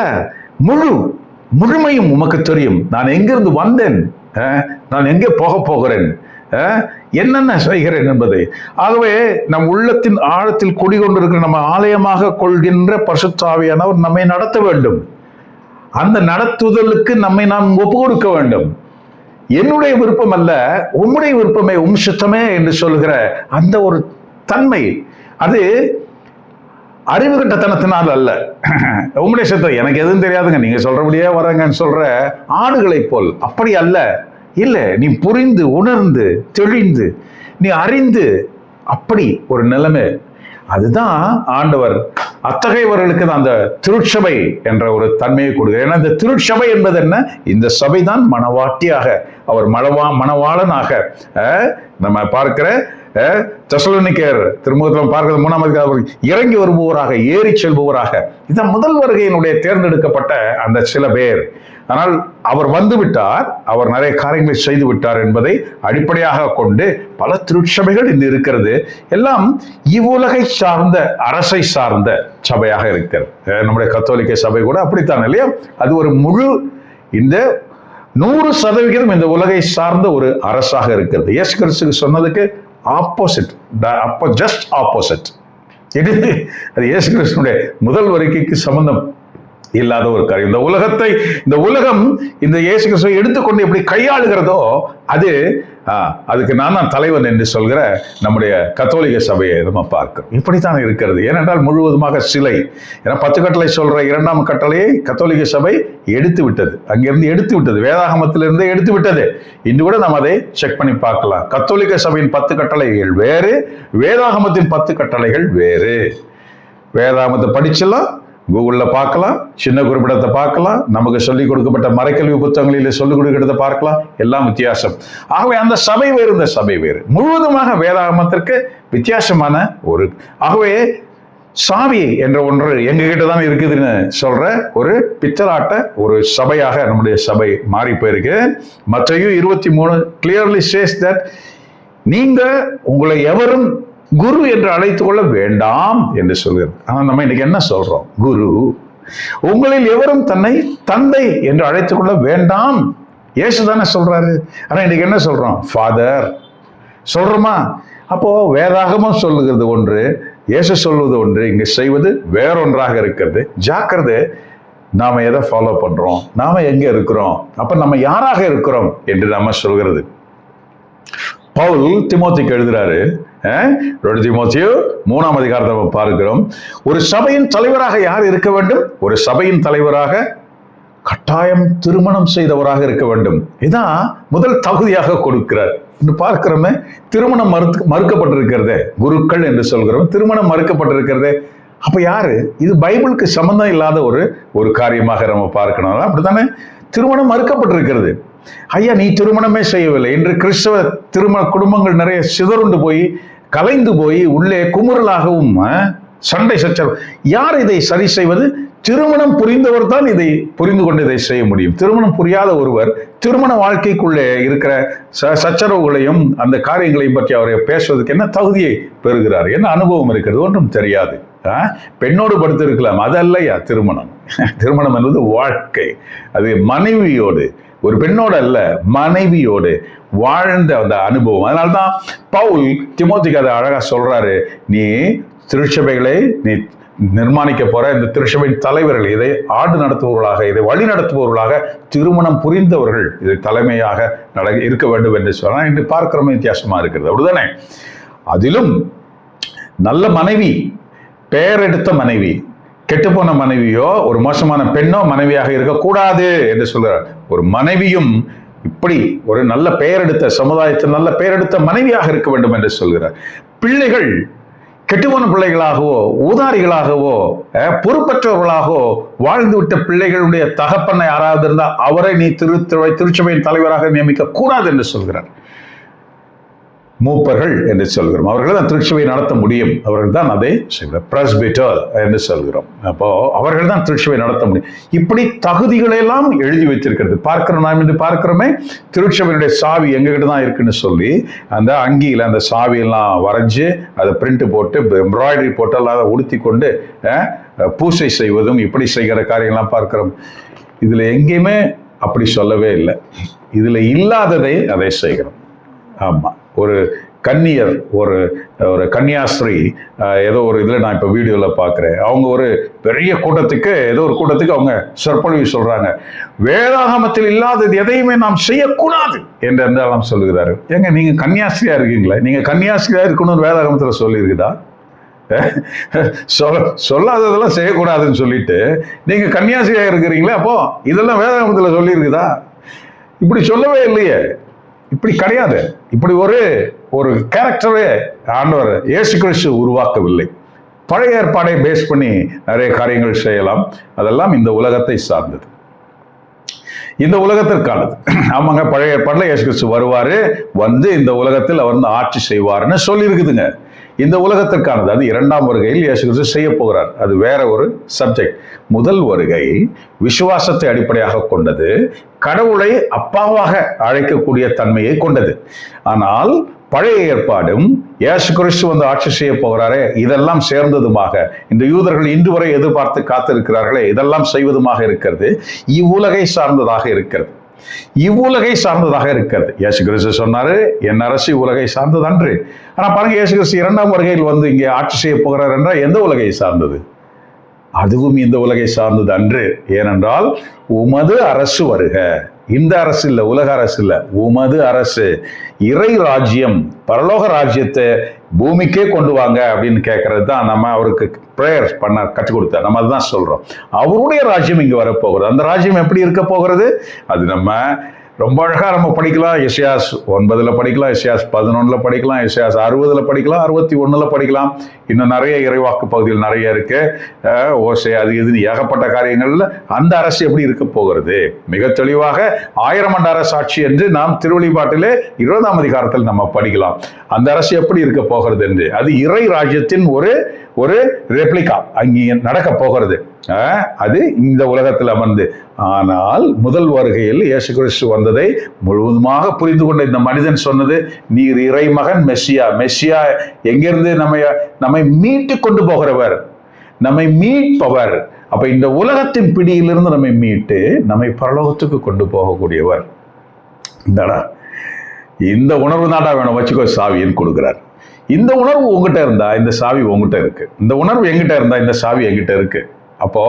முழுமையும் உமக்கு தெரியும். நான் எங்கிருந்து வந்தேன், நான் எங்கே போக போகிறேன், என்னென்ன செய்கிறேன் என்பதை. ஆகவே நம் உள்ளத்தின் ஆழத்தில் குடிகொண்டிருக்கிற நம்ம ஆலயமாக கொள்கின்ற பரிசுத்த ஆவியானவர் நம்மை நடத்த வேண்டும். அந்த நடத்துதலுக்கு நம்மை நாம் ஒப்பு கொடுக்க வேண்டும். என்னுடைய விருப்பம் அல்ல, உம்முடைய விருப்பமே, சித்தமே என்று சொல்கிற அந்த ஒரு தன்மை, அது அறிவு கட்டத்தனத்தினால் அல்ல. உம்முடைய சித்தம், எனக்கு எதுவும் தெரியாதுங்க, நீங்க சொல்றபடியே வரங்கன்னு சொல்ற ஆடுகளை போல் அப்படி அல்ல. இல்லை, நீ புரிந்து உணர்ந்து தெளிந்து நீ அறிந்து அப்படி ஒரு நிலைமை. அதுதான் ஆண்டவர் அத்தகையவர்களுக்கு அந்த திருச்சபை என்ற ஒரு தன்மையை கொடுக்கிறார். ஏன்னா இந்த திருச்சபை என்பது என்ன? இந்த சபை தான் மணவாட்டியாக, அவர் மணவாளனாக நம்ம பார்க்கிற தெசலோனிக்கேயர் திருமுகத்தில் பார்க்கிறது 3ஆம் அதிகாரம், இறங்கி வருபவராக, ஏறி செல்பவராக. இதான் முதல் வருகையினுடைய தேர்ந்தெடுக்கப்பட்ட அந்த சில பேர். ஆனால் அவர் வந்து விட்டார், அவர் நிறைய காரியங்களை செய்து விட்டார் என்பதை அடிப்படையாக கொண்டு பல திருச்சபைகள் இன்று இருக்கிறது. எல்லாம் இவ்வுலகை சார்ந்த, அரசை சார்ந்த சபையாக இருக்கிறது. நம்முடைய கத்தோலிக்க சபை கூட அப்படித்தான் இல்லையா? அது ஒரு முழு, இந்த 100% இந்த உலகை சார்ந்த ஒரு அரசாக இருக்கிறது. இயேசு கிறிஸ்து சொன்னதுக்கு ஆப்போசிட், ஜஸ்ட் ஆப்போசிட். அது இயேசு கிறிஸ்துடைய முதல் வருகைக்கு சம்பந்தம் இல்லாத ஒரு காரியம். இந்த உலகம் இந்த இயேசு கிறிஸ்துவை எடுத்துக்கொண்டு எப்படி கையாளுகிறதோ அதுக்கு நான் தான் தலைவன் என்று சொல்கிற நம்முடைய கத்தோலிக்க சபையை நம்ம பார்க்கிறோம். இப்படித்தான் இருக்கிறது. ஏனென்றால் முழுவதுமாக சிலை. ஏன்னா 10 கட்டளை சொல்ற 2ஆம் கட்டளையை கத்தோலிக்க சபை எடுத்து விட்டது, அங்கிருந்து எடுத்து விட்டது, வேதாகமத்திலிருந்து எடுத்து விட்டது. இன்று கூட நம்ம அதை செக் பண்ணி பார்க்கலாம். கத்தோலிக்க சபையின் 10 கட்டளைகள் வேறு, வேதாகமத்தின் 10 கட்டளைகள் வேறு. வேதாகமத்தை படிச்சலாம், கூகுள்ல பார்க்கலாம், சின்ன குறிப்பிடத்தை பார்க்கலாம், நமக்கு சொல்லிக் கொடுக்கப்பட்ட மறைக்கல்வி புத்தகங்களில் சொல்லிக் கொடுக்கிறத பார்க்கலாம், எல்லாம் வித்தியாசம். ஆகவே அந்த சபை வேறு, இந்த சபை வேறு. முழுவதுமாக வேதாகமத்திற்கு வித்தியாசமான ஒரு, ஆகவே சாவி என்ற ஒன்று எங்ககிட்ட தான் இருக்குதுன்னு சொல்ற ஒரு பித்தலாட்ட ஒரு சபையாக நம்முடைய சபை மாறி போயிருக்கு. மத்தேயு 23 clearly says that நீங்க உங்களை எவரும் குரு என்று அழைத்துக் கொள்ள வேண்டாம் என்று சொல்கிறது. ஆனா நம்ம இன்னைக்கு என்ன சொல்றோம்? குரு. உங்களில் எவரும் தன்னை தந்தை என்று அழைத்துக் கொள்ள வேண்டாம். இயேசு தானே சொல்றாரு. ஆனா இன்னைக்கு என்ன சொல்றோம்? ஃபாதர் சொல்றோமா? அப்போ வேதாகமம் சொல்லுகிறது ஒன்று, இயேசு சொல்வது ஒன்று, இங்க செய்வது வேறொன்றாக இருக்கிறது. ஜாக்கிரதை, நாம எதை ஃபாலோ பண்றோம், நாம எங்க இருக்கிறோம், அப்ப நம்ம யாராக இருக்கிறோம் என்று நாம சொல்கிறது. பவுல் திமோத்திக்கு எழுதுறாரு, 2 தீமோத்தேயு 3ஆம் அதிகாரத்தை பார்க்கிறோம். ஒரு சபையின் தலைவராக யார் இருக்க வேண்டும்? ஒரு சபையின் தலைவராக கட்டாயம் திருமணம் செய்தவராக இருக்க வேண்டும். இதான் முதல் தகுதியாக கொடுக்கிறார். பார்க்கிறோமே, திருமணம் மறுக்கப்பட்டிருக்கிறதே, குருக்கள் என்று சொல்கிறோம், திருமணம் மறுக்கப்பட்டிருக்கிறதே. அப்ப யாரு? இது பைபிளுக்கு சம்பந்தம் இல்லாத ஒரு காரியமாக நம்ம பார்க்கணும். அப்படித்தானே திருமணம் மறுக்கப்பட்டிருக்கிறது. ஐயா, நீ திருமணமே செய்யவில்லை. இன்று கிறிஸ்தவ திருமண குடும்பங்கள் நிறைய சிதறுண்டு போய், கலைந்து போய், உள்ளே குமுறலாகவும் சண்டை சச்சரவு. யார் இதை சரி செய்வது? திருமணம் புரிந்தவர் தான் இதை புரிந்து கொண்டு இதை செய்ய முடியும். திருமணம் புரியாத ஒருவர் திருமண வாழ்க்கைக்குள்ளே இருக்கிற சச்சரவுகளையும் அந்த காரியங்களையும் பற்றி அவரை பேசுவதற்கு என்ன தகுதியை பெறுகிறார்? என்ன அனுபவம் இருக்கிறது? ஒன்றும் தெரியாது. பெண்ணோடு படுத்து இருக்கலாம், அதல்லையா திருமணம். திருமணம் என்பது வாழ்க்கை. அது மனைவியோடு, ஒரு பெண்ணோடு அல்ல, மனைவியோடு வாழ்ந்த அந்த அனுபவம். அதனால்தான் பவுல் திமோத்திக்கு அதை அழகா சொல்றாரு. நீ திருச்சபைகளை நீ நிர்மாணிக்க போற இந்த திருச்சபையின் தலைவர்கள், இதை ஆண்டு நடத்துபவர்களாக, இதை வழி நடத்துபவர்களாக திருமணம் புரிந்தவர்கள் இதை தலைமையாக இருக்க வேண்டும் என்று சொன்னா இன்று பார்க்கிறோமே வித்தியாசமா இருக்கிறது. அப்படிதானே? அதிலும் நல்ல மனைவி, பெயர் எடுத்த மனைவி, கெட்டுப்போன மனைவியோ ஒரு மோசமான பெண்ணோ மனைவியாக இருக்கக்கூடாது என்று சொல்கிறார். ஒரு மனைவியும் இப்படி ஒரு நல்ல பெயர் எடுத்த, சமுதாயத்தில் நல்ல பெயர் எடுத்த மனைவியாக இருக்க வேண்டும் என்று சொல்கிறார். பிள்ளைகள் கெட்டுப்போன பிள்ளைகளாகவோ ஊதாரிகளாகவோ பொறுப்பற்றவர்களாகவோ வாழ்ந்துவிட்ட பிள்ளைகளுடைய தகப்பனை யாராவது இருந்தால் அவரை நீ திருச்சபையின் தலைவராக நியமிக்க கூடாது என்று சொல்கிறார். மூப்பர்கள் என்று சொல்கிறோம். அவர்கள் தான் திருச்சபையை நடத்த முடியும். அவர்கள் தான் அதை பிரஸ்பிட்டர் என்று சொல்கிறோம். அப்போ அவர்கள் தான் திருச்சபை நடத்த முடியும். இப்படி தகுதிகளெல்லாம் எழுதி வைத்திருக்கிறது. பார்க்கிறோம், நாம் இன்று பார்க்கிறோமே, திருச்சபையினுடைய சாவி எங்ககிட்ட தான் இருக்குன்னு சொல்லி அந்த அங்கியில் அந்த சாவியெல்லாம் வரைஞ்சு அதை பிரிண்ட் போட்டு எம்ப்ராய்டரி போட்டு எல்லாம் உடுத்தி கொண்டு பூசை செய்வதும் இப்படி செய்கிற காரியங்கள்லாம் பார்க்கிறோம். இதுல எங்கேயுமே அப்படி சொல்லவே இல்லை. இதுல இல்லாததை அதை செய்கிறோம். ஆமா, ஒரு கன்னியர், ஒரு கன்னியாஸ்திரி ஏதோ ஒரு இதில் நான் இப்போ வீடியோவில் பார்க்குறேன். அவங்க ஒரு பெரிய கூட்டத்துக்கு, ஏதோ ஒரு கூட்டத்துக்கு அவங்க சொற்பொழிவு சொல்கிறாங்க. வேதாகமத்தில் இல்லாதது எதையுமே நாம் செய்யக்கூடாது என்று என்றெல்லாம் சொல்லுகிறாரு. ஏங்க, நீங்கள் கன்னியாஸ்திரியாக இருக்கீங்களா? நீங்கள் கன்னியாஸ்திரியாக இருக்கணும்னு வேதாகமத்தில் சொல்லியிருக்குதா? சொல்லாததெல்லாம் செய்யக்கூடாதுன்னு சொல்லிட்டு நீங்கள் கன்னியாஸ்திரியாக இருக்கிறீங்களே, அப்போ இதெல்லாம் வேதாகமத்தில் சொல்லியிருக்குதா? இப்படி சொல்லவே இல்லையே. இப்படி கிடையாது. இப்படி ஒரு கேரக்டரே ஆண்டவர் இயேசு கிறிஸ்து உருவாக்கவில்லை. பழைய ஏற்பாடை பேஸ் பண்ணி நிறைய காரியங்கள் செய்யலாம். அதெல்லாம் இந்த உலகத்தை சார்ந்தது, இந்த உலகத்திற்கானது. ஆமாங்க, பழைய ஏற்பாடுல இயேசு கிறிஸ்து வருவாரு, வந்து இந்த உலகத்தில் அவர் வந்து ஆட்சி செய்வாருன்னு சொல்லி இருக்குதுங்க. இந்த உலகத்திற்கானது. அது இரண்டாம் வருகையில் இயேசு கிறிஸ்து செய்ய போகிறார். அது வேற ஒரு சப்ஜெக்ட். முதல் வருகை விசுவாசத்தை அடிப்படையாக கொண்டது, கடவுளை அப்பாவாக அழைக்கக்கூடிய தன்மையை கொண்டது. ஆனால் பழைய ஏற்பாடும் இயேசு கிறிஸ்து வந்து ஆட்சி செய்ய போகிறாரே, இதெல்லாம் சேர்ந்ததுமாக இந்த யூதர்கள் இன்று வரை எதிர்பார்த்து காத்திருக்கிறார்களே, இதெல்லாம் செய்வதுமாக இருக்கிறது. இவ்வுலகை சார்ந்ததாக இருக்கிறது. இவ்வுலகை சார்ந்ததாக இருக்கிறது. இயேசு கிறிஸ்து சொன்னாரு, என் அரசு உலகை சார்ந்தது அன்று. ஆனா பாருங்க, இயேசு கிறிஸ்து இரண்டாம் வருகையில் வந்து இங்கே ஆட்சி செய்ய போகிறார் என்றால் எந்த உலகை சார்ந்தது? அதுவும் இந்த உலகை சார்ந்தது அன்று. ஏனென்றால் உமது அரசு வருக. இந்த அரசு இல்லை, உலக அரசு இல்லை, உமது அரசு, இறை ராஜ்யம், பரலோக ராஜ்யத்தை பூமிக்கே கொண்டு வாங்க அப்படின்னு கேட்கறது தான் நம்ம அவருக்கு ப்ரேயர் பண்ண கற்றுக் கொடுத்த. நம்ம அதுதான் சொல்றோம். அவருடைய ராஜ்யம் இங்கு வரப்போகிறது. அந்த ராஜ்யம் எப்படி இருக்க போகிறது? அது நம்ம ரொம்ப அழகா நம்ம படிக்கலாம். எசேயாஸ் 9 படிக்கலாம், எசேயாஸ் 11 படிக்கலாம், எசேயாஸ் 60 படிக்கலாம், 61 படிக்கலாம். இன்னும் நிறைய இறைவாக்கு பகுதியில் நிறைய இருக்கு. ஓசை அது இதுன்னு ஏகப்பட்ட காரியங்கள்ல அந்த அரசு எப்படி இருக்க போகிறது மிக தெளிவாக 1000 ஆண்டு அரசாட்சி என்று நாம் திருவெளிப்பாட்டிலே 20ஆம் அதிகாரத்தில் நம்ம படிக்கலாம். அந்த அரசு எப்படி இருக்க போகிறது என்று. அது இறை ராஜ்யத்தின் ஒரு ரெப்ளிகா அங்கே நடக்க போகிறது. அது இந்த உலகத்தில் அமர்ந்து. ஆனால் முதல் வருகையில் இயேசு கிறிஸ்து வந்ததை முழுவதுமாக புரிந்து கொண்ட இந்த மனிதன் சொன்னது, நீர் இறைமகன் மெஸ்ஸியா. மெஸ்ஸியா எங்கிருந்து நம்மை மீட்டு கொண்டு போகிறவர், நம்மை மீட்பவர். அப்ப இந்த உலகத்தின் பிடியிலிருந்து நம்மை மீட்டு நம்மை பரலோகத்துக்கு கொண்டு போகக்கூடியவர். இந்தடா இந்த உணர்வு தாண்டா வேணும், வச்சுக்கோ சாவின்னு கொடுக்குறார். இந்த உணர்வு உங்ககிட்ட இருந்தா இந்த சாவி உங்ககிட்ட இருக்கு. இந்த உணர்வு எங்கிட்ட இருந்தா இந்த சாவி எங்கிட்ட இருக்கு. அப்போ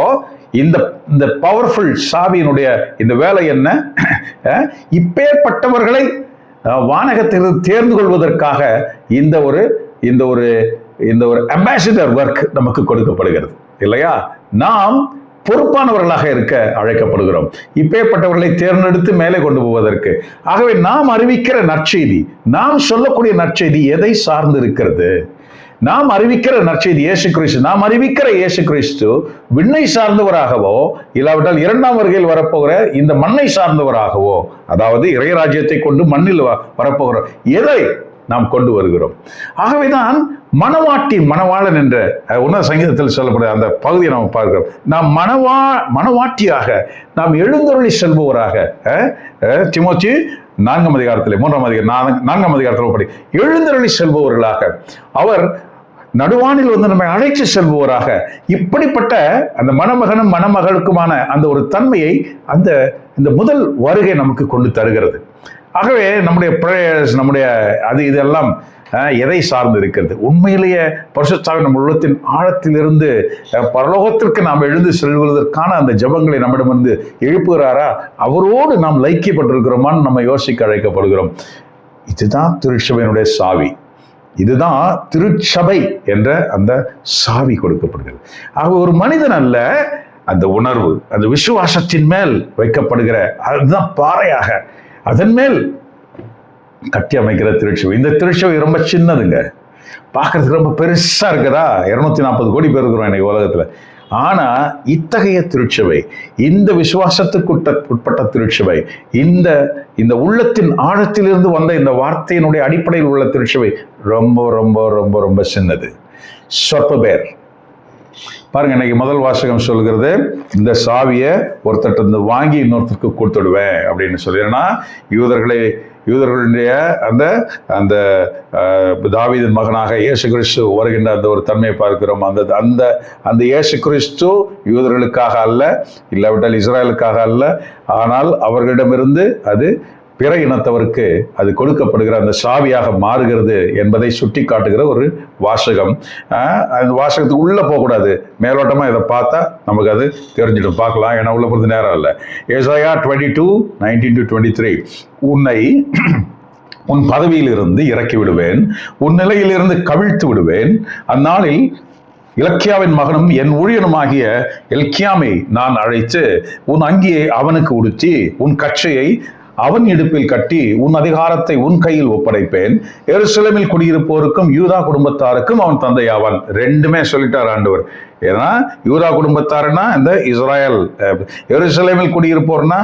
இந்த பவர்ஃபுல் சாவியினுடைய இந்த வேலை என்ன? இப்பேற்பட்டவர்களை வானகத்தில் தேர்ந்து கொள்வதற்காக இந்த ஒரு அம்பாசிடர் ஒர்க் நமக்கு கொடுக்கப்படுகிறது இல்லையா? நாம் பொறுப்பானவர்களாக இருக்க அழைக்கப்படுகிறோம், இப்பேற்பட்டவர்களை தேர்ந்தெடுத்து மேலே கொண்டு போவதற்கு. ஆகவே நாம் அறிவிக்கிற நற்செய்தி, நாம் சொல்லக்கூடிய நற்செய்தி எதை சார்ந்து இருக்கிறது? நாம் அறிவிக்கிற நற்செய்தி இயேசு கிறிஸ்து, நாம் அறிவிக்கிற இயேசு கிறிஸ்து விண்ணை சார்ந்தவராகவோ இல்லாவிட்டால் இரண்டாம் வருகையில் வரப்போகிற இந்த மண்ணை சார்ந்தவராகவோ, அதாவது இறைராஜ்யத்தை கொண்டு மண்ணில் வரப்போகிற எதை நாம் கொண்டு வருகிறோம்? ஆகவேதான் மணவாளன் என்ற உன்னத சங்கீதத்தில் சொல்லப்படுற அந்த பகுதியை நாம் பார்க்கிறோம். நாம் மணவாட்டியாக நாம் எழுந்தருளி செல்பவராக, தீமோத்தேயு 4ஆம் அதிகாரத்தில் 4ஆம் அதிகாரத்தில் படி எழுந்தருளி செல்பவர்களாக, அவர் நடுவானில் வந்து நம்மை அழைத்து செல்பவராக, இப்படிப்பட்ட அந்த மணமகனும் மணமகளுக்குமான அந்த ஒரு தன்மையை இந்த முதல் வருகை நமக்கு கொண்டு தருகிறது. ஆகவே நம்முடைய பிரேயர்ஸ், நம்முடைய இதெல்லாம் எதை சார்ந்து இருக்கிறது? உண்மையிலேயே பரிசுத்தாவின் நம்ம உள்ளத்தின் ஆழத்திலிருந்து பரலோகத்திற்கு நாம் எழுந்து செல்வதற்கான அந்த ஜெபங்களை நம்மிடமிருந்து எழுப்புகிறாரா? அவரோடு நாம் லைக்கியப்பட்டிருக்கிறோமான்னு நம்ம யோசிக்க அழைக்கப்படுகிறோம். இதுதான் திருச்சபையினுடைய சாவி. இதுதான் திருச்சபை என்ற அந்த சாவி கொடுக்கப்படுகிறது. ஆக ஒரு மனிதன் அல்ல, அந்த உணர்வு, அந்த விசுவாசத்தின் மேல் வைக்கப்படுகிற அதுதான் பாறையாக, அதன் மேல் கட்டி அமைக்கிற திருச்சபை. இந்த திருச்சபை ரொம்ப சின்னதுங்க. பார்க்கறதுக்கு ரொம்ப பெருசா இருக்குதா? 240 கோடி பேர் இருக்கிறோம் இன்னைக்கு உலகத்துல. ஆனா இத்தகைய திருச்சபை, இந்த விசுவாசத்துக்கு உட்பட்ட திருச்சபை, இந்த இந்த உள்ளத்தின் ஆழத்திலிருந்து வந்த இந்த வார்த்தையினுடைய அடிப்படையில் உள்ள திருச்சபை ரொம்ப ரொம்ப ரொம்ப ரொம்ப சின்னது, சொற்ப பேர். பாருங்க, இன்னைக்கு முதல் வாசகம் சொல்கிறது, இந்த சாவியை ஒருத்தர் வாங்கி இன்னொருத்தருக்கு கொடுத்துடுவேன் அப்படின்னு சொல்லி. ஏன்னா யூதர்களுடைய அந்த அந்த தாவீதின் மகனாக இயேசு கிறிஸ்து வருகின்ற அந்த ஒரு தன்மையை பார்க்கிறோம். அந்த அந்த அந்த இயேசு கிறிஸ்து யூதர்களுக்காக அல்ல, இல்லாவிட்டால் இஸ்ராயலுக்காக அல்ல, ஆனால் அவர்களிடமிருந்து அது பிற இனத்தவருக்கு அது கொடுக்கப்படுகிற அந்த சாவியாக மாறுகிறது என்பதை சுட்டி காட்டுகிற ஒரு வாசகம். அந்த வாசகத்துக்கு உள்ள போகக்கூடாது, மேலோட்டமா இதை பார்த்தா நமக்கு அது தெரிஞ்சிடும். பார்க்கலாம், ஏன்னா உள்ள போகிறது நேரம் இல்லை. ஏசாயா 22:19-23, உன்னை உன் பதவியிலிருந்து இறக்கி விடுவேன், உன் நிலையிலிருந்து கவிழ்த்து விடுவேன். அந்நாளில் இலக்கியாவின் மகனும் என் ஊழியனுமாகிய எல்கியாமை நான் அழைத்து உன் அங்கியை அவனுக்கு உடுத்தி உன் கச்சையை அவன் இடுப்பில் கட்டி உன் அதிகாரத்தை உன் கையில் ஒப்படைப்பேன். எருசலேமில் குடியிருப்போருக்கும் யூதா குடும்பத்தாருக்கும் அவன் தந்தையாவான். ரெண்டுமே சொல்லிட்டார் ஆண்டவர். ஏன்னா யூதா குடும்பத்தாருன்னா இந்த இஸ்ராயல், எருசலேமில் குடியிருப்போர்னா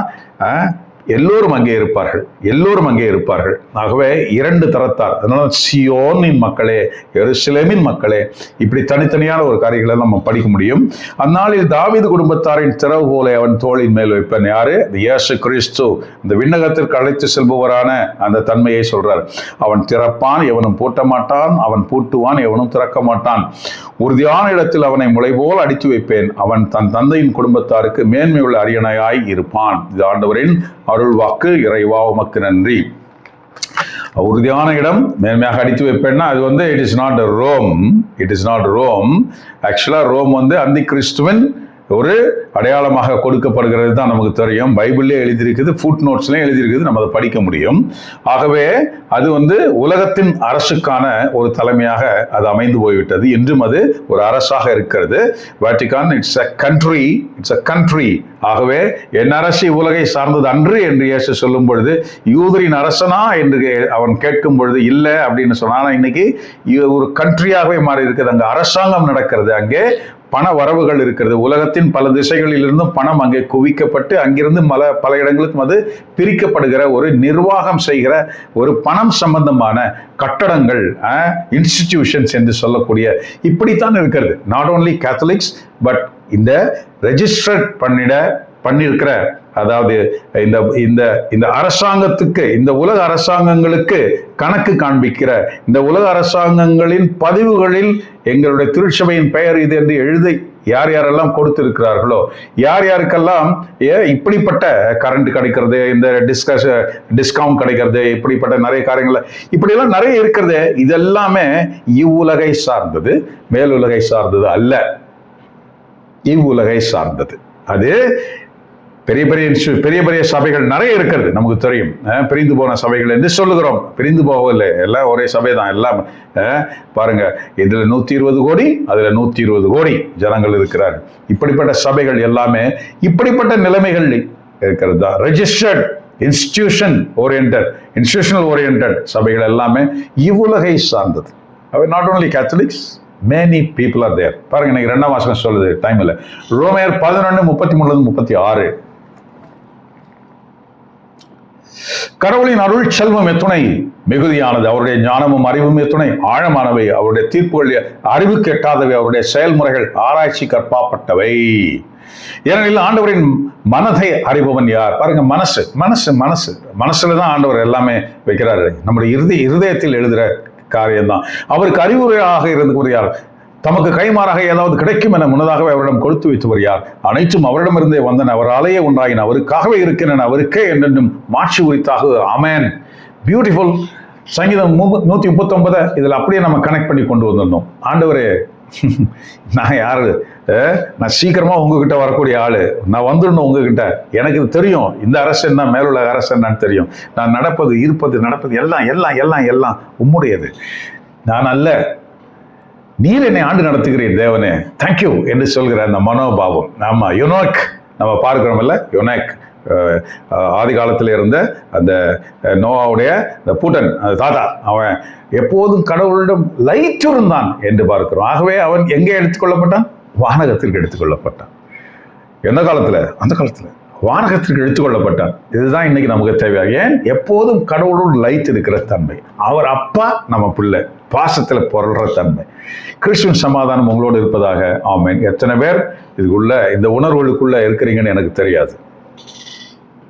எல்லோரும் அங்கே இருப்பார்கள், எல்லோரும் அங்கே இருப்பார்கள். ஆகவே இரண்டு தரத்தார். அதனால சியோனின் மக்களே, எருசலேமின் மக்களே, இப்படி தனித்தனியான ஒரு காரியங்களை நம்ம படிக்க முடியும். அந்நாளில் தாவீது குடும்பத்தாரின் திறவுகோலை அவன் தோளின் மேல் வைப்பேன். யாரு? இயேசு கிறிஸ்து. இந்த விண்ணகத்திற்கு அழைத்து செல்பவரான அந்த தன்மையை சொல்றார். அவன் திறப்பான், எவனும் பூட்ட மாட்டான், அவன் பூட்டுவான், எவனும் திறக்க மாட்டான். உறுதியான இடத்தில் அவனை முளை போல் அடித்து வைப்பேன். அவன் தன் தந்தையின் குடும்பத்தாருக்கு மேன்மையுள்ள அரியணையாய் இருப்பான். இது ஆண்டவரின் அருள் வாக்கு. இறைவா உமக்கு நன்றி. உறுதியான இடம், மேன்மையாக அடித்து வைப்பேன்னா அது it is not wrong. It is not wrong. ஆக்சுவலா ரோம் அந்தி கிறிஸ்துவின் ஒரு அடையாளமாக கொடுக்கப்படுகிறது தான் நமக்கு தெரியும். பைபிள்லேயே எழுதியிருக்குது, ஃபுட் நோட்ஸ்லேயும் எழுதியிருக்குது, நம்ம அதை படிக்க முடியும். ஆகவே அது உலகத்தின் அரசுக்கான ஒரு தலைமையாக அது அமைந்து போய்விட்டது. இன்றும் அது ஒரு அரசாக இருக்கிறது. Vatican it's a country, it's a country. ஆகவே என் அரசு உலகை சார்ந்தது அன்று என்று இயேசு சொல்லும் பொழுது, யூதரின் அரசனா என்று அவன் கேட்கும் பொழுது இல்லை அப்படின்னு சொன்னான். இன்னைக்கு ஒரு கண்ட்ரியாகவே மாறி இருக்குது. அங்கே அரசாங்கம் நடக்கிறது, அங்கே பண வரவுகள் இருக்கிறது. உலகத்தின் பல திசைகளில் இருந்தும் பணம் அங்கே குவிக்கப்பட்டு அங்கிருந்து பல இடங்களுக்கும் அது பிரிக்கப்படுகிற ஒரு நிர்வாகம் செய்கிற ஒரு பணம் சம்பந்தமான கட்டடங்கள், இன்ஸ்டிடியூஷன்ஸ் என்று சொல்லக்கூடிய இப்படித்தான் இருக்கிறது. நாட் ஓன்லி கேத்தலிக்ஸ், பட் இந்த ரெஜிஸ்டர்ட் பண்ணியிருக்கிற, அதாவது இந்த அரசாங்கத்துக்கு, இந்த உலக அரசாங்கங்களுக்கு கணக்கு காண்பிக்கிற, இந்த உலக அரசாங்கங்களின் பதிவுகளில் எங்களுடைய திருச்சபையின் பெயர் இது என்று எழுதி யார் யாரெல்லாம் கொடுத்திருக்கிறார்களோ, யார் யாருக்கெல்லாம் இப்படிப்பட்ட கரண்ட் கிடைக்கிறது, இந்த டிஸ்கவுண்ட் கிடைக்கிறது, இப்படிப்பட்ட நிறைய காரியங்கள் இப்படியெல்லாம் நிறைய இருக்கிறது. இதெல்லாமே இவ்வுலகை சார்ந்தது, மேலுலகை சார்ந்தது அல்ல. இவ்வுலகை சார்ந்தது. அது பெரிய பெரிய சபைகள் நிறைய இருக்கிறது, நமக்கு தெரியும். பிரிந்து போன சபைகள் என்று சொல்லுகிறோம். பிரிந்து போகவில்லை, எல்லாம் ஒரே சபை தான். எல்லாம் பாருங்க, இதுல 120 கோடி, அதுல 120 கோடி ஜனங்கள் இருக்கிறார்கள். இப்படிப்பட்ட சபைகள் எல்லாமே இப்படிப்பட்ட நிலைமைகள் இருக்கிறது தான். ரெஜிஸ்டர்ட் இன்ஸ்டிடியூஷனல் ஓரியன்டட் சபைகள் எல்லாமே இவ்வுலகை சார்ந்தது. அவை not only Catholics, many people are there. பாருங்க, இன்னைக்கு 2ஆம் வாசகம் சொல்லுது, டைம் இல்லை. ரோமையர் 11:33-36. கடவுளின் அருள் செல்வம் எத்துணை மிகுதியானது, அவருடைய ஞானமும் அறிவும் எத்துணை ஆழமானவை, அவருடைய தீர்ப்புகள் அறிவு கெட்டாதவை, அவருடைய செயல்முறைகள் ஆராய்ச்சி கற்பாப்பட்டவை. ஏனெனில் ஆண்டவரின் மனதை அறிபவன் யார்? பாருங்க, மனசுலதான் ஆண்டவர் எல்லாமே வைக்கிறாரு. நம்முடைய இருதயத்தில் எழுதுற காரியம்தான். அவருக்கு அறிவுரையாக இருந்தவர் யார்? தமக்கு கைமாறாக ஏதாவது கிடைக்கும் என முன்னதாகவே அவரிடம் கொடுத்து வைத்தவர் யார்? அனைத்தும் அவரிடமிருந்தே வந்தன, அவராலேயே உண்டாயின, அவருக்காகவே இருக்கின்றன, அவருக்கே என்றென்றும் மாட்சி உரித்தாக. ஆமென். பியூட்டிஃபுல். சங்கீதம் 139 இதில் அப்படியே நம்ம கனெக்ட் பண்ணி கொண்டு வந்திருந்தோம். ஆண்டவரே, நான் யாரு? நான் சீக்கிரமா உங்ககிட்ட வரக்கூடிய ஆளு, நான் வந்துடணும் உங்ககிட்ட. எனக்கு தெரியும் இந்த அரசு என்ன, மேலுள்ள அரசு என்னன்னு தெரியும். நான் நடப்பது, இருப்பது, நடப்பது எல்லாம் எல்லாம் எல்லாம் எல்லாம் உம்முடையது. நான் அல்ல, நீர் என்னை ஆண்டு நடத்துகிறீர் தேவனே, தேங்க்யூ என்று சொல்கிற அந்த மனோபாவம். ஆமா, யுனோக் நம்ம பார்க்கிறோம் இல்ல, யுனேக் ஆதி காலத்தில் இருந்த அந்த நோவாவுடைய அந்த பூட்டன் அந்த தாத்தா, அவன் எப்போதும் கடவுளிடம் லயித்திருந்தான் என்று பார்க்கிறோம். ஆகவே அவன் எங்கே எடுத்துக்கொள்ளப்பட்டான்? வானகத்திற்கு எடுத்துக்கொள்ளப்பட்டான். எந்த காலத்தில்? அந்த காலத்தில் வானகத்திற்கு எடுத்துக்கொள்ளப்பட்டான். இதுதான் இன்னைக்கு நமக்கு தேவையாக. ஏன்? எப்போதும் கடவுளோடு லயித்து இருக்கிற தன்மை. அவர் அப்பா, நம்ம பிள்ளை, பாசத்தில் பொருள்ற தன்மை. கிறிஸ்துவின் சமாதானம் உங்களோடு இருப்பதாக. ஆமென். எத்தனை பேர் இதுக்குள்ள இந்த உணர்வுகளுக்குள்ள இருக்கிறீங்கன்னு எனக்கு தெரியாது.